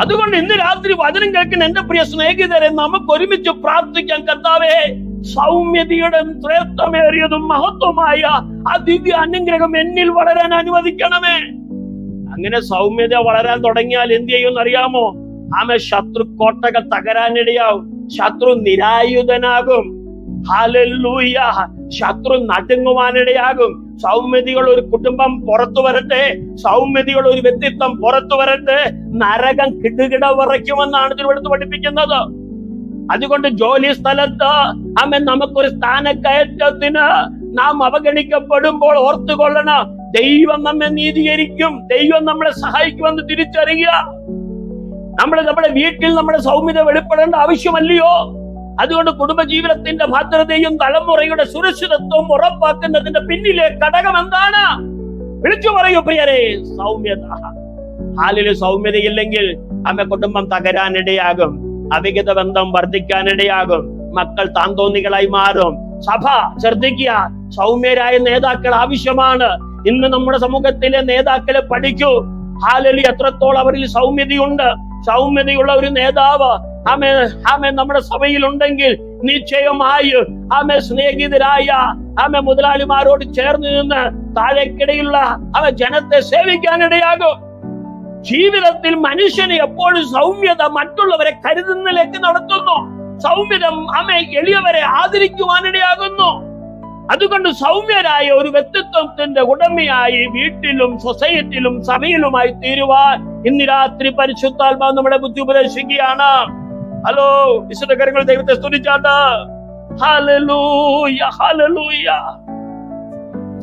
Speaker 1: അതുകൊണ്ട് ഇന്ന് രാത്രി വചനം കേൾക്കുന്ന എന്റെ പ്രിയ സ്നേഹിതരെ, നമുക്ക് ഒരുമിച്ച് പ്രാർത്ഥിക്കാൻ. കർത്താവേ, സൗമ്യതയുടെ ശ്രേഷ്ഠമേറിയതും മഹത്വമായ ആ ദിവ്യ അനുഗ്രഹം എന്നിൽ വളരാൻ അനുവദിക്കണമേ. അങ്ങനെ സൗമ്യത വളരാൻ തുടങ്ങിയാൽ എന്ത് ചെയ്യുമെന്ന് അറിയാമോ? ശത്രു കോട്ടകൾ തകരാനിടയാവും, ശത്രു നിരായുധനാകും. ഹല്ലേലൂയ, ശത്രു നടുങ്ങുവാനിടയാകും. സൗമ്യതയുള്ള ഒരു കുടുംബം പുറത്തു വരട്ടെ, സൗമ്യതയുള്ള ഒരു വ്യക്തിത്വം പുറത്തു വരട്ടെ, നരകം കിടുകിട വിറയ്ക്കുമെന്നാണ് തിരുവെടുത്ത് പഠിപ്പിക്കുന്നത്. അതുകൊണ്ട് ജോലി സ്ഥലത്ത് നമുക്കൊരു സ്ഥാനക്കയറ്റത്തിന് നാം അവഗണിക്കപ്പെടുമ്പോൾ ഓർത്തുകൊള്ളണം, ദൈവം നമ്മെ നീതീകരിക്കും, ദൈവം നമ്മളെ സഹായിക്കുമെന്ന് തിരിച്ചറിയുക. നമ്മുടെ വീട്ടിൽ നമ്മുടെ സൗമ്യത വെളിപ്പെടേണ്ട ആവശ്യമല്ലയോ? അതുകൊണ്ട് കുടുംബജീവിതത്തിന്റെ ഭദ്രതയും തലമുറയുടെ സുരക്ഷിതത്വവും ഉറപ്പാക്കുന്നതിന്റെ പിന്നിലെ ഘടകം എന്താണ്? വിളിച്ചു പറയൂ പ്രിയരെ, സൗമ്യത. ഹാലില് സൗമ്യതയില്ലെങ്കിൽ കുടുംബം തകരാനിടയാകും, അവിഹിത ബന്ധം വർദ്ധിക്കാനിടയാകും, മക്കൾ താന്തോന്നികളായി മാറും. സഭ ശ്രദ്ധിക്കുക, സൗമ്യരായ നേതാക്കൾ ആവശ്യമാണ്. ഇന്ന് നമ്മുടെ സമൂഹത്തിലെ നേതാക്കളെ പഠിക്കൂ. ഹാലലി, എത്രത്തോളം അവരിൽ സൗമ്യതയുണ്ട്. സൗമ്യതയുള്ള ഒരു നേതാവ് നമ്മുടെ സഭയിൽ ഉണ്ടെങ്കിൽ നിശ്ചയമായി സ്നേഹിതരായ മുതലാളിമാരോട് ചേർന്ന് നിന്ന് താഴേക്കിടയിലുള്ള ജനത്തെ സേവിക്കാനിടയാകും. ജീവിതത്തിൽ മനുഷ്യന് എപ്പോഴും സൗമ്യത മറ്റുള്ളവരെ കരുതുന്നതിലേക്ക് നടത്തുന്നു. സൗമ്യത എളിയവരെ ആദരിക്കുവാനിടയാകുന്നു. അതുകൊണ്ട് സൗമ്യരായ ഒരു വ്യക്തിത്വത്തിന്റെ ഉടമയായി വീട്ടിലും സൊസൈറ്റിയിലും സഭയിലുമായി തീരുവാൻ ഇന്ന് രാത്രി പരിശുദ്ധാത്മാവ് നമ്മളെ ബുദ്ധി ഉപദേശിക്കുകയാണ്. ഹലോ, വിശുദ്ധകരങ്ങൾ ദൈവത്തെ സ്തുതിച്ചാട്ട്. Hallelujah, hallelujah.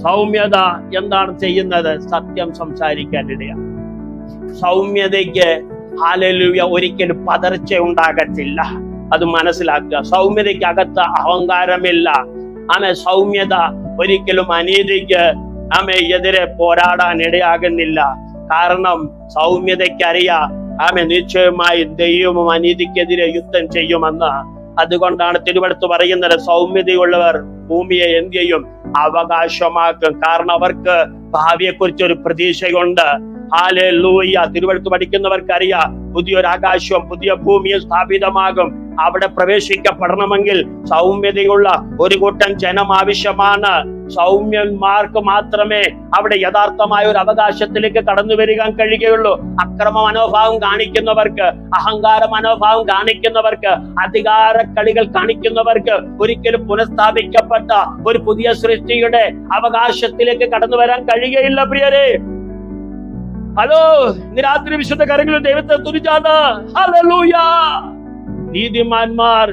Speaker 1: സൗമ്യത എന്താണ് ചെയ്യുന്നത്? സത്യം സംസാരിക്കാനിടയാണ്. സൗമ്യതയ്ക്ക് ഹല്ലേലൂയ ഒരിക്കലും പതർച്ച ഉണ്ടാകത്തില്ല. അത് മനസ്സിലാക്കുക. സൗമ്യതയ്ക്ക് അകത്ത് അഹങ്കാരമില്ല. സൗമ്യത ഒരിക്കലും അനീതിക്ക് എതിരെ പോരാടാൻ ഇടയാകുന്നില്ല. കാരണം സൗമ്യതയ്ക്കറിയാം നിശ്ചയമായി ദൈവം അനീതിക്കെതിരെ യുദ്ധം ചെയ്യുമെന്ന്. അതുകൊണ്ടാണ് തിരുവെടുത്ത് പറയുന്നത്, സൗമ്യതയുള്ളവർ ഭൂമിയെ എന്ത് ചെയ്യും? അവകാശമാക്കും. കാരണം അവർക്ക് ഭാവിയെ കുറിച്ച് ഒരു പ്രതീക്ഷയുണ്ട്. ഹല്ലേലൂയ. തിരുവെഴുത്ത് പഠിക്കുന്നവർക്കറിയാം, പുതിയൊരു ആകാശവും പുതിയ ഭൂമിയും സ്ഥാപിതമാകും. അവിടെ പ്രവേശിക്കപ്പെടണമെങ്കിൽ സൗമ്യതയുള്ള ഒരു കൂട്ടം ജനം ആവശ്യമാണ്. സൗമ്യന്മാർക്ക് മാത്രമേ അവിടെ യഥാർത്ഥമായ ഒരു അവകാശത്തിലേക്ക് കടന്നു വരിക കഴിയുകയുള്ളൂ. അക്രമ മനോഭാവം കാണിക്കുന്നവർക്ക്, അഹങ്കാര മനോഭാവം കാണിക്കുന്നവർക്ക്, അധികാര കളികൾ കാണിക്കുന്നവർക്ക് ഒരിക്കലും പുനഃസ്ഥാപിക്കപ്പെട്ട ഒരു പുതിയ സൃഷ്ടിയുടെ അവകാശത്തിലേക്ക് കടന്നു വരാൻ കഴിയുകയില്ല. പ്രിയരെ, ഹലോ, ഇന്ന് രാത്രി വിശുദ്ധ കരങ്ങളിൽ ദൈവത്തെ തുതിച്ചാണ്. ഹല്ലേലൂയ. നീതിമാന്മാർ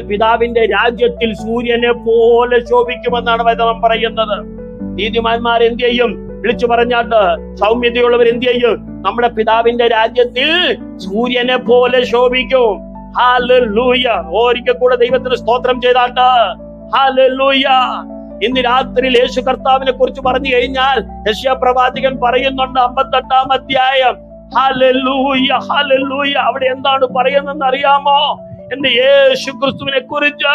Speaker 1: പിതാവിന്റെ രാജ്യത്തിൽ സൂര്യനെ പോലെ ശോഭിക്കുമെന്നാണ് വേദം പറയുന്നത്. നീതിമാന്മാർ എന്ത് ചെയ്യും? വിളിച്ചു പറഞ്ഞാട്ട് സൗമ്യതയുള്ളവർ എന്ത് ചെയ്യും? നമ്മുടെ പിതാവിന്റെ രാജ്യത്തിൽ സൂര്യനെ പോലെ ശോഭിക്കും. ഹല്ലേലൂയ. ഒരിക്കൽ കൂടെ ദൈവത്തിന് സ്തോത്രം ചെയ്താട്ട്. ഹല്ലേലൂയ. ഇന്ന് രാത്രി യേശു കർത്താവിനെ കുറിച്ച് പറഞ്ഞു കഴിഞ്ഞാൽ യെശയ്യാ പ്രവാചകൻ പറയുന്നുണ്ട് 58-ാം അധ്യായം. Hallelujah, hallelujah. അവിടെ എന്താണ് പറയുന്നതെന്ന് അറിയാമോ? എന്റെ യേശു ക്രിസ്തുവിനെ കുറിച്ച്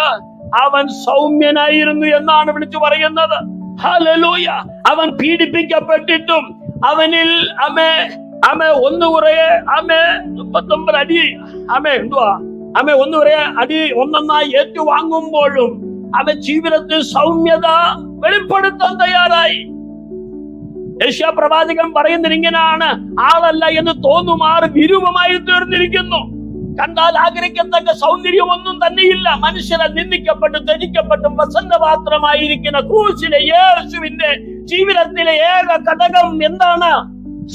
Speaker 1: അവൻ സൗമ്യനായിരുന്നു എന്നാണ് വിളിച്ചു പറയുന്നത്. ഹല്ലേലൂയ. അവൻ പീഡിപ്പിക്കപ്പെട്ടിട്ടും അവനിൽ ഒന്നുകുറയെ 39 അടി ഒന്നുകുറയെ അടി ഒന്നൊന്നായി ഏറ്റുവാങ്ങുമ്പോഴും അവൻ ജീവിതത്തിൽ സൗമ്യത വെളിപ്പെടുത്താൻ തയ്യാറായി. യെശയ്യാ പ്രവാചകൻ പറയുന്നത് ഇങ്ങനെയാണ്: ആളല്ല എന്ന് തോന്നുമാറ് വിരൂപമായി തീർന്നിരിക്കുന്നു. കണ്ടാൽ ആഗ്രഹിക്കത്തക്ക സൗന്ദര്യമൊന്നും തന്നെയില്ല. മനുഷ്യരെ നിന്ദിക്കപ്പെട്ടും ത്യജിക്കപ്പെട്ടും വസന്തപാത്രമായിരിക്കുന്ന ക്രൂശിലെ യേശുവിന്റെ ജീവിതത്തിലെ ഏക ഘടകം എന്താണ്?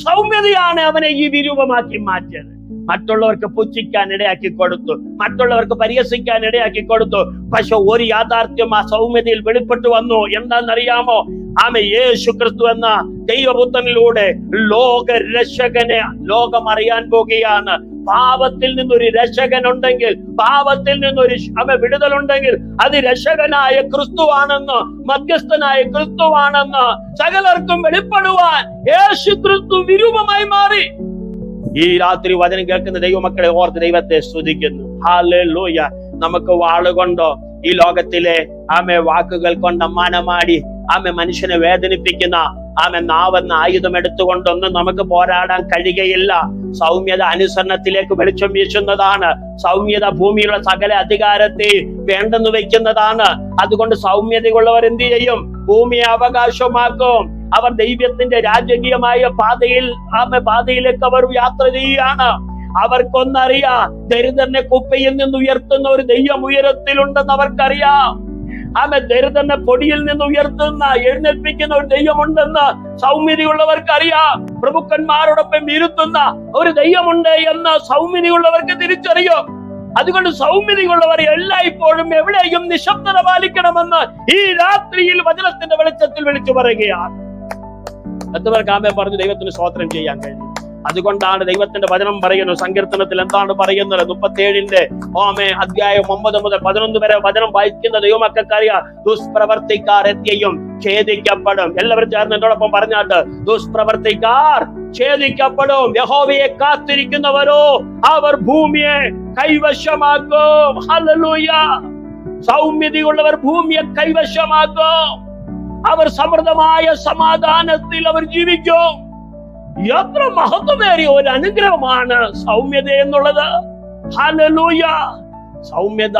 Speaker 1: സൗമ്യതയാണ് അവനെ ഈ വിരൂപമാക്കി മാറ്റിയത്. മറ്റുള്ളവർക്ക് പുച്ഛിക്കാൻ ഇടയാക്കി കൊടുത്തു, മറ്റുള്ളവർക്ക് പരിഹസിക്കാൻ ഇടയാക്കി കൊടുത്തു. പക്ഷെ ഒരു യാഥാർത്ഥ്യം ആ സൗമ്യതയിൽ വെളിപ്പെട്ടു വന്നു. എന്താണെന്നറിയാമോ? യേശു ക്രിസ്തു എന്ന ദൈവപുത്രനിലൂടെ ലോകരക്ഷകനെ ലോകം അറിയാൻ പോകുകയാണ്. പാപത്തിൽ നിന്നൊരു രക്ഷകനുണ്ടെങ്കിൽ, പാപത്തിൽ നിന്നൊരു വിടുതലുണ്ടെങ്കിൽ അത് രക്ഷകനായ ക്രിസ്തുവാണെന്ന്, മധ്യസ്ഥനായ ക്രിസ്തുവാണെന്ന് സകലർക്കും വെളിപ്പെടുവാൻ യേശു ക്രിസ്തു വിരൂപമായി മാറി. ഈ രാത്രി വചനം കേൾക്കുന്ന ദൈവമക്കളെ ഓർത്ത് ദൈവത്തെ സ്തുതിക്കുന്നു. ഹല്ലേലൂയ. നമുക്ക് വാളുകൊണ്ടോ ഈ ലോകത്തിലെ വാക്കുകൾ കൊണ്ട് മാനമാടി മനുഷ്യനെ വേദനിപ്പിക്കുന്ന നാവെന്ന ആയുധം എടുത്തുകൊണ്ടൊന്നും നമുക്ക് പോരാടാൻ കഴിയുകയില്ല. സൗമ്യത അനുസരണത്തിലേക്ക് വെളിച്ചം വീശുന്നതാണ്. സൗമ്യത ഭൂമിയിലുള്ള സകല അധികാരത്തെ വേണ്ടെന്ന് വെക്കുന്നതാണ്. അതുകൊണ്ട് സൗമ്യതയുള്ളവർ എന്ത് ചെയ്യും? ഭൂമിയെ അവകാശമാക്കും. അവർ ദൈവത്തിന്റെ രാജകീയമായ പാതയിലേക്ക് അവർ യാത്ര ചെയ്യുകയാണ്. അവർക്കൊന്നറിയാം, ദരിദ്രനെ കുപ്പയിൽ നിന്ന് ഉയർത്തുന്ന ഒരു ദൈവം ഉയരത്തിലുണ്ടെന്ന് അവർക്കറിയാം. ദരിദ്രനെ പൊടിയിൽ നിന്ന് ഉയർത്തുന്ന, എഴുന്നേൽപ്പിക്കുന്ന ഒരു ദൈവമുണ്ടെന്ന് സൗമ്യതയുള്ളവർക്കറിയാം. പ്രഭുക്കന്മാരോടൊപ്പം ഇരുത്തുന്ന ഒരു ദൈവമുണ്ട് എന്ന് സൗമ്യതയുള്ളവർക്ക് തിരിച്ചറിയും. അതുകൊണ്ട് സൗമ്യതയുള്ളവർ എല്ലായ്പ്പോഴും എവിടെയും നിശബ്ദത പാലിക്കണമെന്ന് ഈ രാത്രിയിൽ വചനത്തിന്റെ വെളിച്ചത്തിൽ വിളിച്ചു പറയുകയാണ്. എത്രപേർക്ക് പറഞ്ഞു ദൈവത്തിന് സ്തോത്രം ചെയ്യാൻ കഴിയും? അതുകൊണ്ടാണ് ദൈവത്തിന്റെ വചനം പറയുന്നു. സങ്കീർത്തനത്തിൽ എന്താണ് പറയുന്നത്? 37-ന്റെ അധ്യായം 9 മുതൽ 11 വരെ വചനം വായിക്കുന്ന ദൈവമക്കൾക്കറിയാം, ദുഷ്പ്രവർത്തിക്കാർ എത്തിയും ഛേദിക്കപ്പെടും. എല്ലാവരും ചേർന്ന് എന്നോടൊപ്പം പറഞ്ഞാട്ട്, ദുഷ്പ്രവർത്തിക്കാർ ഛേദിക്കപ്പെടും. യഹോവയെ കാത്തിരിക്കുന്നവരോ അവർ ഭൂമിയെ കൈവശമാക്കും. ഹല്ലേലൂയ. സൗമ്യതയുള്ളവർ ഭൂമിയെ കൈവശമാക്കും. അവർ സമൃദ്ധമായ സമാധാനത്തിൽ അവർ ജീവിക്കും. എത്ര മഹത്വമേറിയ ഒരു അനുഗ്രഹമാണ് സൗമ്യത എന്നുള്ളത്. ഹല്ലേലൂയ. സൗമ്യത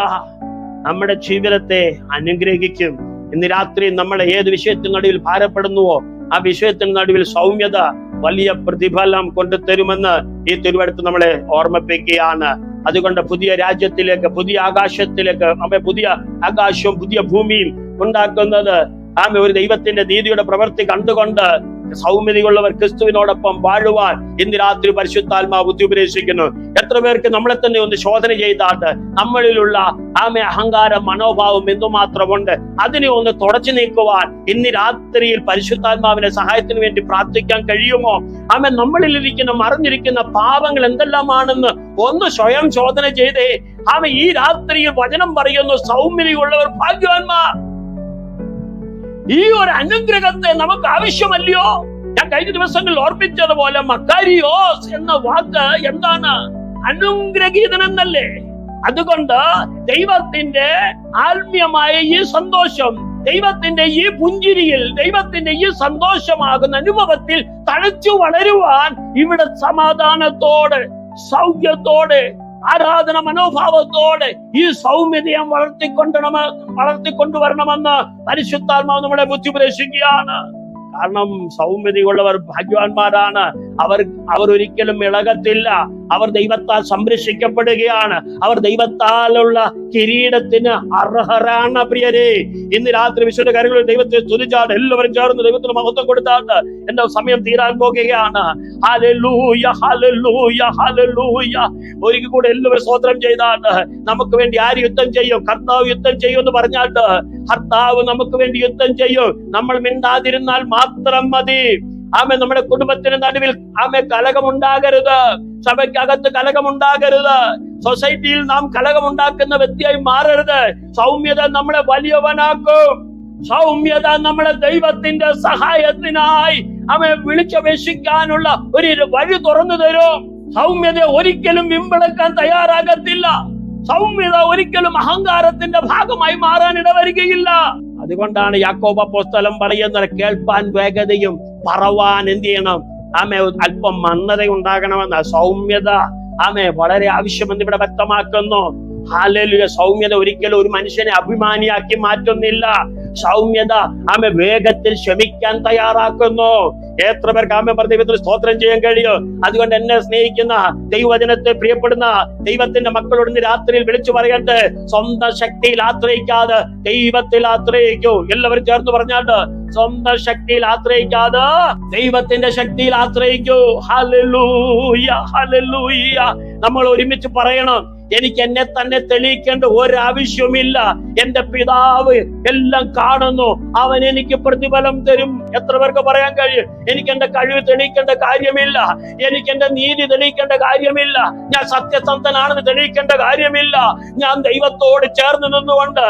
Speaker 1: നമ്മുടെ ജീവിതത്തെ അനുഗ്രഹിക്കും. ഇന്ന് രാത്രി നമ്മൾ ഏത് വിഷയത്തിന് നടുവിൽ ഭാരപ്പെടുന്നുവോ ആ വിഷയത്തിന് നടുവിൽ സൗമ്യത വലിയ പ്രതിഫലം കൊണ്ടുതരുമെന്ന് ഈ തിരുവെഴുത്ത് നമ്മളെ ഓർമ്മിപ്പിക്കുകയാണ്. അതുകൊണ്ട് പുതിയ രാജ്യത്തിലേക്ക്, പുതിയ ആകാശത്തിലേക്ക്, പുതിയ ആകാശവും പുതിയ ഭൂമിയും ഉണ്ടാക്കുന്നത് ഒരു ദൈവത്തിന്റെ നീതിയുടെ പ്രവൃത്തി കണ്ടുകൊണ്ട് സൗമ്യതയുള്ളവർ ക്രിസ്തുവിനോടൊപ്പം വാഴുവാൻ ഇന്ന് രാത്രി പരിശുദ്ധാത്മാവ് ബുദ്ധി ഉപദേശിക്കുന്നു. എത്ര പേർക്ക് നമ്മളെ തന്നെ ഒന്ന് ശോധന ചെയ്താട്ട് നമ്മളിലുള്ള അഹങ്കാര മനോഭാവം എന്തുമാത്രമുണ്ട് അതിനെ ഒന്ന് തുടച്ചു നീക്കുവാൻ ഇന്ന് രാത്രിയിൽ പരിശുദ്ധാത്മാവിന്റെ സഹായത്തിന് വേണ്ടി പ്രാർത്ഥിക്കാൻ കഴിയുമോ? നമ്മളിലിരിക്കുന്ന മറിഞ്ഞിരിക്കുന്ന പാപങ്ങൾ എന്തെല്ലാമാണെന്ന് ഒന്ന് സ്വയം ശോധന ചെയ്തേ. ഈ രാത്രിയിൽ വചനം പറയുന്നു, സൗമ്യതയുള്ളവർ ഭാഗ്യവാന്മാർ. ഈ ഒരു അനുഗ്രഹത്തെ നമുക്ക് ആവശ്യമല്ലയോ? ഞാൻ കഴിഞ്ഞ ദിവസങ്ങളിൽ ഓർപ്പിച്ചതുപോലെ മക്കാരിയോസ് എന്ന വാക്ക് എന്താണ്? അനുഗ്രഹീതനെന്നല്ലേ? അതുകൊണ്ട് ദൈവത്തിന്റെ ആത്മീയമായ ഈ സന്തോഷം ദൈവത്തിന്റെ ഈ പുഞ്ചിരിയിൽ, ദൈവത്തിന്റെ ഈ സന്തോഷമാകുന്ന അനുഭവത്തിൽ തഴച്ചു വളരുവാൻ ഇവിടെ സമാധാനത്തോടെ, സൗഖ്യത്തോടെ, ആരാധന മനോഭാവത്തോടെ ഈ സൗമ്യതയെ വളർത്തിക്കൊണ്ടുവരണമെന്ന് പരിശുദ്ധാത്മാവ് നമ്മളെ ബുദ്ധിപദേശിക്കുകയാണ്. കാരണം സൗമ്യതയുള്ളവർ ഭാഗ്യവാന്മാരാണ്. അവർ ഒരിക്കലും ഇളകത്തില്ല. അവർ ദൈവത്താൽ സംരക്ഷിക്കപ്പെടുകയാണ്. അവർ ദൈവത്താലുള്ള കിരീടത്തിന് അർഹരാണ്. പ്രിയരെ, ഇന്ന് രാത്രി വിശുദ്ധ കാര്യങ്ങളിൽ ദൈവത്തെ സ്തുതിച്ചാണ്. എല്ലാവരും ചേർന്ന് ദൈവത്തിന് മഹത്വം കൊടുത്താട്ട് എന്റെ സമയം തീരാൻ പോകുകയാണ്. Hallelujah, hallelujah, hallelujah. ഒരിക്കൽ കൂടെ എല്ലാവരും സ്തോത്രം ചെയ്താട്ട് നമുക്ക് വേണ്ടി ആര് യുദ്ധം ചെയ്യും? കർത്താവ് യുദ്ധം ചെയ്യും എന്ന് പറഞ്ഞാട്ട് കർത്താവ് നമുക്ക് വേണ്ടി യുദ്ധം ചെയ്യും. നമ്മൾ മിണ്ടാതിരുന്നാൽ മാത്രം മതി. ആമേ, നമ്മുടെ കുടുംബത്തിന് നടുവിൽ കലഹമുണ്ടാകരുത്. സഭയ്ക്കകത്ത് കലഹമുണ്ടാകരുത്. സൊസൈറ്റിയിൽ നാം കലഹമുണ്ടാക്കുന്ന വ്യക്തിയായി മാറരുത്. സൗമ്യത നമ്മളെ വലിയവനാക്കും. സൗമ്യത നമ്മളെ ദൈവത്തിന്റെ സഹായത്തിനായി വിളിച്ചപേക്ഷിക്കാനുള്ള ഒരു വഴി തുറന്നു തരും. സൗമ്യത ഒരിക്കലും വിമ്പളക്കാൻ തയ്യാറാകത്തില്ല. സൗമ്യത ഒരിക്കലും അഹങ്കാരത്തിന്റെ ഭാഗമായി മാറാൻ ഇടവരികയില്ല. അതുകൊണ്ടാണ് യാക്കോബ് അപ്പോസ്തലൻ പറയുന്നത്, കേൾപ്പാൻ വേഗതയും പറവാൻ എന്ത് ചെയ്യണം? അല്പം മന്ദത ഉണ്ടാകണമെന്ന സൗമ്യത വളരെ ആവശ്യമെന്ന് ഇവിടെ വ്യക്തമാക്കുന്നു. ഹല്ലേലൂയ. സൗമ്യത ഒരിക്കലും ഒരു മനുഷ്യനെ അഭിമാനിയാക്കി മാറ്റുന്നില്ല. സൗമ്യത വേഗത്തിൽ ക്ഷമിക്കാൻ തയ്യാറാക്കുന്നു. എത്ര പേർക്ക് ദൈവത്തിന് സ്തോത്രം ചെയ്യാൻ കഴിയും? അതുകൊണ്ട് എന്നെ സ്നേഹിക്കുന്ന, ദൈവവചനത്തെ പ്രിയപ്പെടുന്ന ദൈവത്തിന്റെ മക്കളോട് ഇന്ന് രാത്രിയിൽ വിളിച്ചു പറയട്ടെ, സ്വന്തം ശക്തിയിൽ ആശ്രയിക്കാതെ ദൈവത്തിൽ ആശ്രയിക്കൂ. എല്ലാവരും ചേർന്ന് പറഞ്ഞാട്ട്, സ്വന്തം ശക്തിയിൽ ആശ്രയിക്കാതെ ദൈവത്തിന്റെ ശക്തിയിൽ ആശ്രയിക്കൂ. Hallelujah, hallelujah. നമ്മൾ ഒരുമിച്ച് പറയണം, എനിക്ക് എന്നെ തന്നെ തെളിയിക്കേണ്ട ഒരാവശ്യവുമില്ല. എന്റെ പിതാവ് എല്ലാം കാണുന്നു, അവൻ എനിക്ക് പ്രതിഫലം തരും. എത്ര പേർക്ക് പറയാൻ കഴിയും? എനിക്ക് എന്റെ കഴിവ് തെളിയിക്കേണ്ട കാര്യമില്ല. എനിക്ക് എന്റെ നീതി തെളിയിക്കേണ്ട കാര്യമില്ല. ഞാൻ സത്യസന്ധനാണെന്ന് തെളിയിക്കേണ്ട കാര്യമില്ല. ഞാൻ ദൈവത്തോട് ചേർന്ന് നിന്നുകൊണ്ട്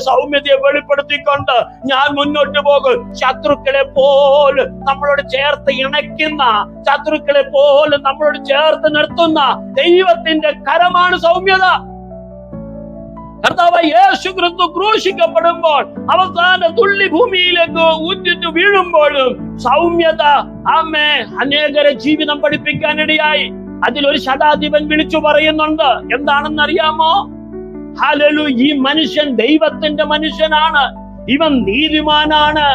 Speaker 1: സൗമ്യതയെ വെളിപ്പെടുത്തിക്കൊണ്ട് ഞാൻ മുന്നോട്ട് പോകും. ശത്രുക്കളെ പോലും നമ്മളോട് ചേർത്ത് ഇണയ്ക്കുന്ന, ശത്രുക്കളെ പോലും നമ്മളോട് ചേർത്ത് നിർത്തുന്ന ദൈവത്തിന്റെ കരമാണ് സൗമ്യത. കർത്താവ് യേശു ക്രിസ്തു ക്രൂശിക്കപ്പെടുമ്പോൾ അവസാന തുള്ളി ഭൂമിയിലേക്ക് ഊറ്റിട്ട് വീഴുമ്പോഴും സൗമ്യത അനേകരെ ജീവിതം പഠിപ്പിക്കാനിടയായി. അതിലൊരു ശതാധിപൻ വിളിച്ചു പറയുന്നുണ്ട്, എന്താണെന്നറിയാമോ? ഹല്ലേലൂയ, ഈ മനുഷ്യൻ ദൈവത്തിന്റെ മനുഷ്യനാണ്, ഇവൻ നീതിമാനാണ്.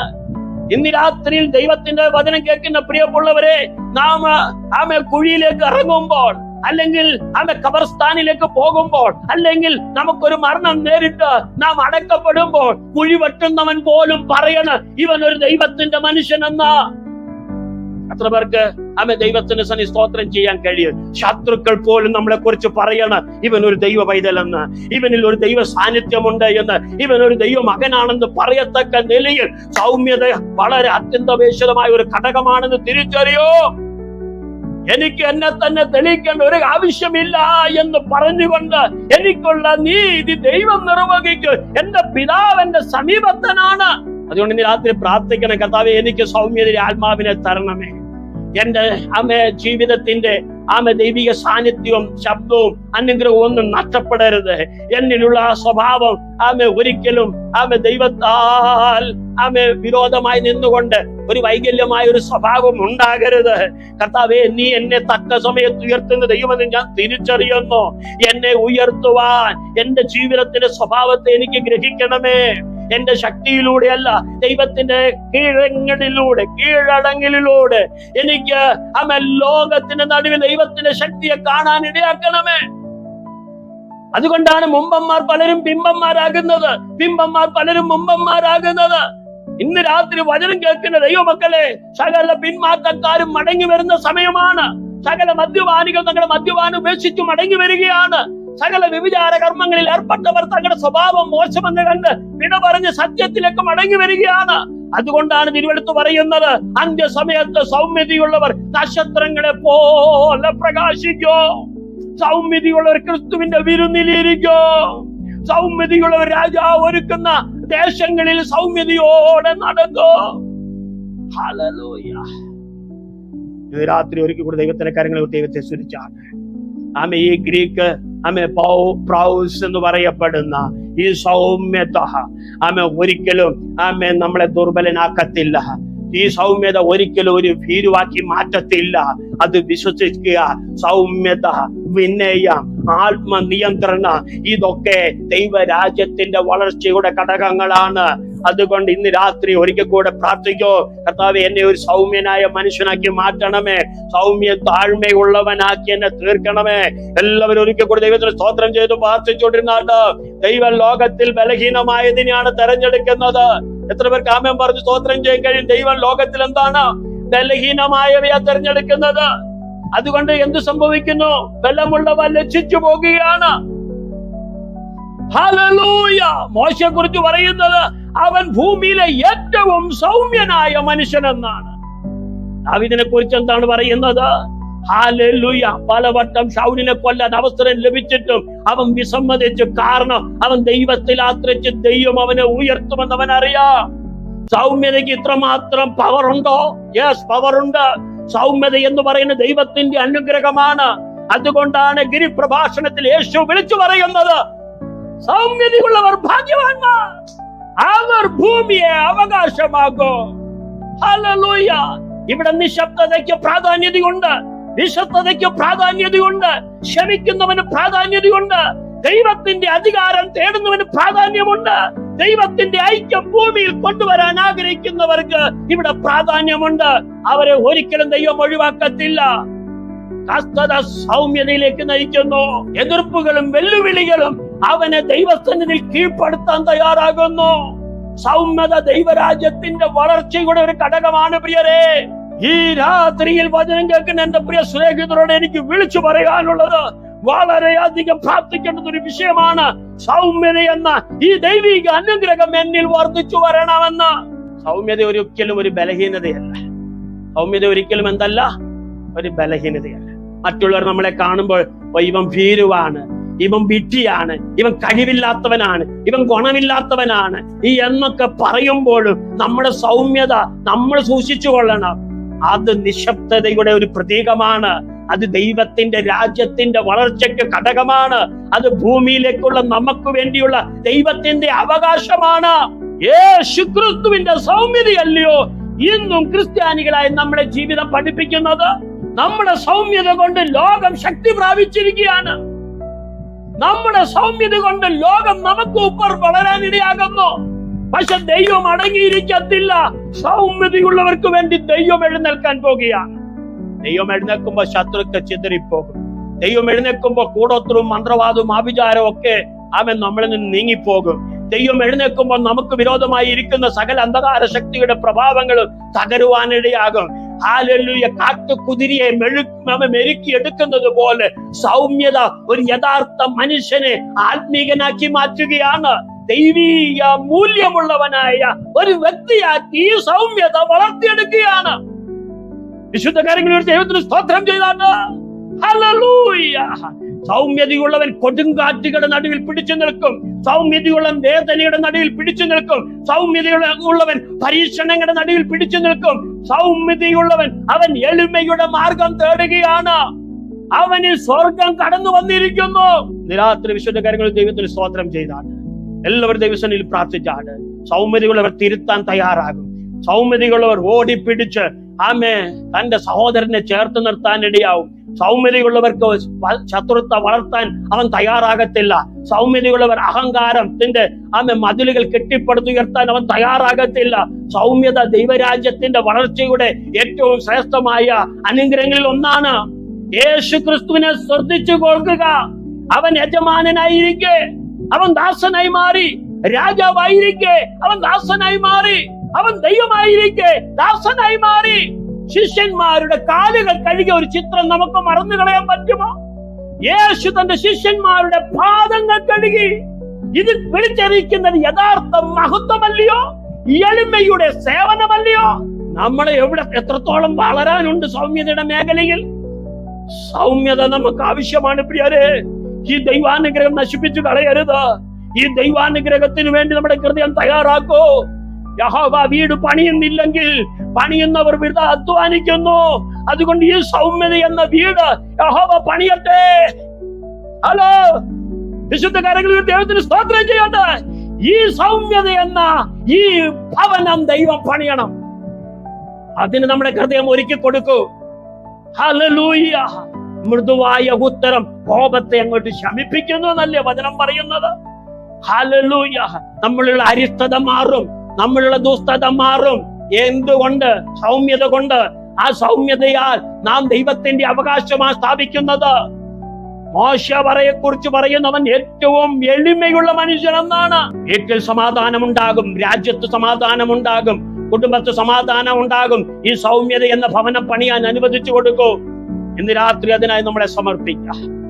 Speaker 1: ഇന്ന് രാത്രിയിൽ ദൈവത്തിന്റെ വചനം കേൾക്കുന്ന പ്രിയമുള്ളവരെ, നാം കുഴിയിലേക്ക് ഇറങ്ങുമ്പോൾ, അല്ലെങ്കിൽ ഖബർസ്ഥാനിലേക്ക് പോകുമ്പോൾ, അല്ലെങ്കിൽ നമുക്കൊരു മരണം നേരിട്ട് നാം അടക്കപ്പെടുമ്പോൾ കുഴി വെട്ടുന്നവൻ പോലും പറയണം, ഇവൻ ഒരു ദൈവത്തിന്റെ മനുഷ്യനെന്നാ. എത്ര പേർക്ക് ദൈവത്തിന് സന്നി സ്തോത്രം ചെയ്യാൻ കഴിയും? ശത്രുക്കൾ പോലും നമ്മളെ കുറിച്ച് പറയണം, ഇവൻ ഒരു ദൈവ പൈതലെന്ന്, ഇവനിൽ ഒരു ദൈവ സാന്നിധ്യമുണ്ട് എന്ന്, ഇവൻ ഒരു ദൈവ മകനാണെന്ന് പറയത്തക്ക നിലയിൽ സൗമ്യത വളരെ അത്യന്താപേക്ഷിതമായ ഒരു ഘടകമാണെന്ന് തിരിച്ചറിയോ. എനിക്ക് എന്നെ തന്നെ തെളിയിക്കേണ്ട ഒരു ആവശ്യമില്ല എന്ന് പറഞ്ഞുകൊണ്ട് എനിക്കുള്ള നീതി ദൈവം നിർവഹിക്കും. എന്റെ പിതാവ് എന്റെ സമീപത്തനാണ്. അതുകൊണ്ട് ഇന്ന് രാത്രി പ്രാർത്ഥിക്കണം, കർത്താവേ, എനിക്ക് സൗമ്യതയുടെ ആത്മാവിനെ തരണമേ. എന്റെ ജീവിതത്തിന്റെ ദൈവിക സാന്നിധ്യവും ശബ്ദവും അനുഗ്രഹവും ഒന്നും നഷ്ടപ്പെടരുത്. എന്നിലുള്ള ആ സ്വഭാവം ഒരിക്കലും ദൈവത്താൽ വിരോധമായി നിന്നുകൊണ്ട് ഒരു വൈകല്യമായ ഒരു സ്വഭാവം ഉണ്ടാകരുത്. കർത്താവേ, നീ എന്നെ തക്ക സമയത്ത് ഉയർത്തുന്ന ദൈവമെന്ന് ഞാൻ തിരിച്ചറിയുന്നു. എന്നെ ഉയർത്തുവാൻ എന്റെ ജീവിതത്തിന്റെ സ്വഭാവത്തെ എനിക്ക് ഗ്രഹിക്കണമേ. എന്റെ ശക്തിയിലൂടെയല്ല, ദൈവത്തിന്റെ കീഴടങ്ങലിലൂടെ എനിക്ക് ലോകത്തിന്റെ നടുവിൽ ദൈവത്തിന്റെ ശക്തിയെ കാണാൻ ഇടയാക്കണമേ. അതുകൊണ്ടാണ് മുമ്പന്മാർ പലരും ബിംബന്മാരാകുന്നത്, ബിംബന്മാർ പലരും മുമ്പന്മാരാകുന്നത്. ഇന്ന് രാത്രി വചനം കേൾക്കുന്ന ദൈവമക്കളെ, സകല പിന്മാറ്റക്കാരും മടങ്ങി വരുന്ന സമയമാണ്. സകല മദ്യപാനികൾ തങ്ങളുടെ മദ്യപാനം ഉപേക്ഷിച്ചു മടങ്ങി വരികയാണ്. സകല വ്യഭിചാര കർമ്മങ്ങളിൽ ഏർപ്പെട്ടവർ തങ്ങളുടെ സ്വഭാവം മോശമെന്ന് കണ്ട് വിട പറഞ്ഞ് സത്യത്തിലേക്ക് മടങ്ങി വരികയാണ്. അതുകൊണ്ടാണ് തിരുവെടുത്ത് പറയുന്നത്, അന്ത്യസമയത്ത് സൗമ്യതയുള്ളവർ നക്ഷത്രങ്ങളെ പോലെ പ്രകാശിക്കോ. സൗമ്യതയുള്ളവർ ക്രിസ്തുവിന്റെ വിരുന്നിലിരിക്കോ. സൗമ്യതയുള്ളവർ രാജാവ് ഒരുക്കുന്ന ദേശങ്ങളിൽ സൗമ്യതയോടെ നടക്കോ. ഹല്ലേലൂയ. രാത്രി ഒരിക്കൽ കൂടെ ദൈവത്തിന്റെ കാര്യങ്ങൾ ദൈവത്തെ സ്തുതിച്ചാണ്. ഈ ഗ്രീക്ക് പ്രൗസ് എന്ന് പറയപ്പെടുന്ന ഈ സൗമ്യത ഒരിക്കലും നമ്മളെ ദുർബലനാക്കത്തില്ല. ഈ സൗമ്യത ഒരിക്കലും ഒരു ഭീരുവാക്കി മാറ്റത്തില്ല. അത് വിശ്വസിക്കുക. സൗമ്യത, വിനയം, ആത്മനിയന്ത്രണ, ഇതൊക്കെ ദൈവരാജ്യത്തിന്റെ വളർച്ചയുടെ ഘടകങ്ങളാണ്. അതുകൊണ്ട് ഇന്ന് രാത്രി ഒരിക്കൽ കൂടെ പ്രാർത്ഥിക്കോ, കർത്താവേ എന്നെ ഒരു സൗമ്യനായ മനുഷ്യനാക്കി മാറ്റണമേ, സൗമ്യ താഴ്മയുള്ളവനാക്കി എന്നെ തീർക്കണമേ. എല്ലാവരും ഒരിക്കൽ കൂടെ ദൈവത്തിന് സ്തോത്രം ചെയ്ത് പ്രാർത്ഥിച്ചുകൊണ്ടിരുന്നാട്ട് ദൈവം ലോകത്തിൽ ബലഹീനമായതിനെയാണ് തെരഞ്ഞെടുക്കുന്നത്. എത്ര പേർക്ക് ആമേൻ പറഞ്ഞ് സ്തോത്രം ചെയ്യാൻ കഴിയും? ദൈവം ലോകത്തിൽ എന്താണ്? ബലഹീനമായവയാ തെരഞ്ഞെടുക്കുന്നത്. അതുകൊണ്ട് എന്ത് സംഭവിക്കുന്നു? ബലമുള്ളവ ലജ്ജിച്ചു പോകുകയാണ്. ഹല്ലേലൂയ. മോശയെ കുറിച്ച് പറയുന്നത് അവൻ ഭൂമിയിലെ ഏറ്റവും സൗമ്യനായ മനുഷ്യൻ എന്നാണ്. ദാവീദിനെ കുറിച്ച് എന്താണ് പറയുന്നത്? ഹല്ലേലൂയ. പലവട്ടം ശൗലിനെ കൊല്ലാൻ അവസരം ലഭിച്ചിട്ടും അവൻ വിസമ്മതിച്ചു. കാരണം അവൻ ദൈവത്തിൽ ആശ്രയിച്ച് ദൈവം അവനെ ഉയർത്തുമെന്ന് അവൻ അറിയാം. സൗമ്യതയ്ക്ക് ഇത്രമാത്രം പവർ ഉണ്ടോ? യെസ്, പവർ ഉണ്ട്. സൗമ്യത എന്ന് പറയുന്ന ദൈവത്തിന്റെ അനുഗ്രഹമാണ്. അതുകൊണ്ടാണ് ഗിരിപ്രഭാഷണത്തിൽ യേശു വിളിച്ചു പറയുന്നത്, സൗമ്യതയുള്ളവർ ഭാഗ്യവാന്മാർ, അവർ ഭൂമിയെ അവകാശമാക്കും. ഹല്ലേലൂയ. ഇവിടെ നിശബ്ദതയ്ക്ക് പ്രാധാന്യതയുണ്ട്, വിശുദ്ധതയ്ക്ക് പ്രാധാന്യതയുണ്ട്, ക്ഷമിക്കുന്നവന് പ്രാധാന്യതയുണ്ട്, ദൈവത്തിന്റെ അധികാരം തേടുന്നവന് പ്രാധാന്യമുണ്ട്, ദൈവത്തിന്റെ ഐക്യം ഭൂമിയിൽ കൊണ്ടുവരാൻ ആഗ്രഹിക്കുന്നവർക്ക് ഇവിടെ പ്രാധാന്യമുണ്ട്. അവരെ ഒരിക്കലും ദൈവം ഒഴിവാക്കത്തില്ല. കസ്തത സൗമ്യതയിലേക്ക് നയിക്കുന്നു. എതിർപ്പുകളും വെല്ലുവിളികളും അവനെ ദൈവസന്നിധിയിൽ കീഴ്പ്പെടുത്താൻ തയ്യാറാകുന്നു. സൗമ്യത ദൈവരാജ്യത്തിന്റെ വളർച്ചയുടെ ഒരു ഘടകമാണ് പ്രിയരെ. ഈ രാത്രിയിൽ വചനം കേൾക്കുന്ന എന്റെ പ്രിയ സ്നേഹിതരോട് എനിക്ക് വിളിച്ചു പറയാനുള്ളത്, വളരെയധികം പ്രാർത്ഥിക്കേണ്ട ഒരു വിഷയമാണ്. സൗമ്യത എന്ന ഈ ദൈവിക അനുഗ്രഹം എന്നിൽ വർദ്ധിച്ചു വരണമെന്ന്. സൗമ്യത ഒരിക്കലും ഒരു ബലഹീനതയല്ല. സൗമ്യത ഒരിക്കലും എന്തല്ല? ഒരു ബലഹീനതയല്ല. മറ്റുള്ളവർ നമ്മളെ കാണുമ്പോൾ ഇവൻ ഭീരുവാണ്, ഇവൻ വിഡ്ഢിയാണ്, ഇവൻ കഴിവില്ലാത്തവനാണ്, ഇവൻ ഗുണമില്ലാത്തവനാണ് എന്നൊക്കെ പറയുമ്പോഴും നമ്മുടെ സൗമ്യത നമ്മൾ സൂക്ഷിച്ചു കൊള്ളണം. അത് നിശബ്ദതയുടെ ഒരു പ്രതീകമാണ്. അത് ദൈവത്തിന്റെ രാജ്യത്തിന്റെ വളർച്ചയ്ക്ക് ഘടകമാണ്. അത് ഭൂമിയിലേക്കുള്ള നമുക്ക് വേണ്ടിയുള്ള ദൈവത്തിന്റെ അവകാശമാണ്. യേശുക്രിസ്തുവിന്റെ സൗമ്യതയല്ലയോ ഇന്നും ക്രിസ്ത്യാനികളായി നമ്മുടെ ജീവിതം പഠിപ്പിക്കുന്നത്? നമ്മുടെ സൗമ്യത കൊണ്ട് ലോകം ശക്തി പ്രാപിച്ചിരിക്കുകയാണ്. നമ്മുടെ സൗമ്യത കൊണ്ട് ലോകം നമുക്ക് ഉപ്പർ വളരാനിടയാകുന്നു. പക്ഷെ ദൈവം അടങ്ങിയിരിക്കത്തില്ല. സൗമ്യതയുള്ളവർക്ക് വേണ്ടി ദൈവം എഴുന്നേൽക്കാൻ പോകുകയാണ്. ദൈവം എഴുന്നേൽക്കുമ്പോ ശത്രുക്കൾ ചിതറിപ്പോകും. ദൈവം എഴുന്നേൽക്കുമ്പോ കൂടോത്രവും മന്ത്രവാദവും ആഭിചാരവും ഒക്കെ അവൻ നമ്മളിൽ നിന്ന് നീങ്ങിപ്പോകും. ദൈവം എഴുന്നേൽക്കുമ്പോൾ നമുക്ക് വിരോധമായി ഇരിക്കുന്ന സകല അന്ധകാര ശക്തിയുടെ പ്രഭാവങ്ങളും തകരുവാനിടയാകും. ഹല്ലേലൂയ. കാട്ടുകുതിരയെ മെരുക്കിയെടുക്കുന്നത് പോലെ സൗമ്യത ഒരു യഥാർത്ഥ മനുഷ്യനെ ആത്മീകനാക്കി മാറ്റുകയാണ്. ദൈവീക മൂല്യമുള്ളവനായ ഒരു വ്യക്തിയാക്കി ഈ സൗമ്യത വളർത്തിയെടുക്കുകയാണ്. വിശുദ്ധ കാര്യങ്ങളിൽ ദൈവത്തിന് സ്തോത്രം ചെയ്താണ്. ഹല്ലേലൂയ. സൗമ്യതയുള്ളവൻ കൊടുങ്കാറ്റുകളുടെ നടുവിൽ പിടിച്ചു നിൽക്കും. സൗമ്യതയുള്ളവൻ വേദനയുടെ നടുവിൽ പിടിച്ചു നിൽക്കും. സൗമ്യതയുള്ളവൻ പരീക്ഷണങ്ങളുടെ നടുവിൽ പിടിച്ചു നിൽക്കും. സൗമ്യതയുള്ളവൻ അവൻ എളിമയുടെ മാർഗം തേടുകയാണ്. അവന് സ്വർഗം കടന്നു വന്നിരിക്കുന്നു. രാത്രി വിശുദ്ധ കാര്യങ്ങളിൽ ദൈവത്തിന് സ്തോത്രം ചെയ്താണ്. എല്ലാവരും ദൈവസന്നിധിയിൽ പ്രാർത്ഥിച്ചാണ്. സൗമ്യതയുള്ളവർ തിരുത്താൻ തയ്യാറാകും. സൗമ്യതയുള്ളവർ ഓടിപ്പിടിച്ച് തന്റെ സഹോദരനെ ചേർത്ത് നിർത്താൻ ഇടയാവും. സൗമ്യതയുള്ളവർക്ക് ശത്രുത്വ വളർത്താൻ അവൻ തയ്യാറാകത്തില്ല. സൗമ്യതയുള്ളവർ അഹങ്കാരത്തിന്റെ മതിലുകൾ കെട്ടിപ്പടുത്തുയർത്താൻ അവൻ തയ്യാറാകത്തില്ല. സൗമ്യത ദൈവരാജ്യത്തിന്റെ വളർച്ചയുടെ ഏറ്റവും ശ്രേഷ്ഠമായ അനുഗ്രഹങ്ങളിൽ ഒന്നാണ്. യേശു ക്രിസ്തുവിനെ ശ്രദ്ധിച്ചു കൊടുക്കുക. അവൻ യജമാനനായിരിക്കെ അവൻ ദാസനായി മാറി. രാജാവായിരിക്കെ അവൻ ദാസനായി മാറി. അവൻ ദൈവമായിരിക്കെ ദാസനായി മാറി. ശിഷ്യന്മാരുടെ കാലുകൾ കഴുകിയ ഒരു ചിത്രം നമുക്ക് മറന്നു കളയാൻ പറ്റുമോ? യേശു തന്റെ ശിഷ്യന്മാരുടെ പാദങ്ങൾ കഴുകി. ഇത് വിളിച്ചറിയിക്കുന്നത് യഥാർത്ഥ മഹത്വമല്ലയോ? എളിമയുടെ സേവനമല്ലയോ? നമ്മളെ എത്രത്തോളം വളരാനുണ്ട് സൗമ്യതയുടെ മേഖലയിൽ? സൗമ്യത നമുക്ക് ആവശ്യമാണ് പ്രിയരെ. ഈ ദൈവാനുഗ്രഹം നശിപ്പിച്ചു കളയരുത്. ഈ ദൈവാനുഗ്രഹത്തിന് വേണ്ടി നമ്മുടെ ഹൃദയം തയ്യാറാക്കൂ. യഹോവ വീട് പണിയുന്നില്ലെങ്കിൽ പണിയുന്നവർ വൃഥ അധ്വാനിക്കുന്നു. അതുകൊണ്ട് ഈ സൗമ്യത എന്ന വീട് യഹോവ പണിയട്ടെ. ഹലോ, വിശുദ്ധ കരങ്ങളിൽ ദൈവത്തിന് സ്തോത്രം ചെയ്യട്ടെ. ഈ സൗമ്യത എന്ന ഈ ഭവനം ദൈവം പണിയണം. അതിന് നമ്മുടെ ഹൃദയം ഒരുക്കി കൊടുക്കൂ. ഹല്ലേലൂയ. മൃദുവായ ഉത്തരം കോപത്തെ അങ്ങോട്ട് ശമിപ്പിക്കുന്നു എന്നല്ലേ വചനം പറയുന്നത്. ഹല്ലേലൂയ. നമ്മളുള്ള അരിഷ്ടത മാറും, നമ്മളുള്ള ദുഷ്ടത മാറും. എന്തുകൊണ്ട്? സൗമ്യത കൊണ്ട്. ആ സൗമ്യതയാൽ നാം ദൈവത്തിന്റെ അവകാശമാണ് സ്ഥാപിക്കുന്നത്. മോശയെ കുറിച്ച് പറയുന്നവൻ ഏറ്റവും എളിമയുള്ള മനുഷ്യനെന്നാണ്. വീട്ടിൽ സമാധാനമുണ്ടാകും, രാജ്യത്ത് സമാധാനമുണ്ടാകും, കുടുംബത്ത് സമാധാനം ഉണ്ടാകും. ഈ സൗമ്യത എന്ന ഭവനം പണിയാൻ അനുവദിച്ചു കൊടുക്കൂ. ഇന്ന് രാത്രി അതിനായി നമ്മളെ സമർപ്പിക്കാം.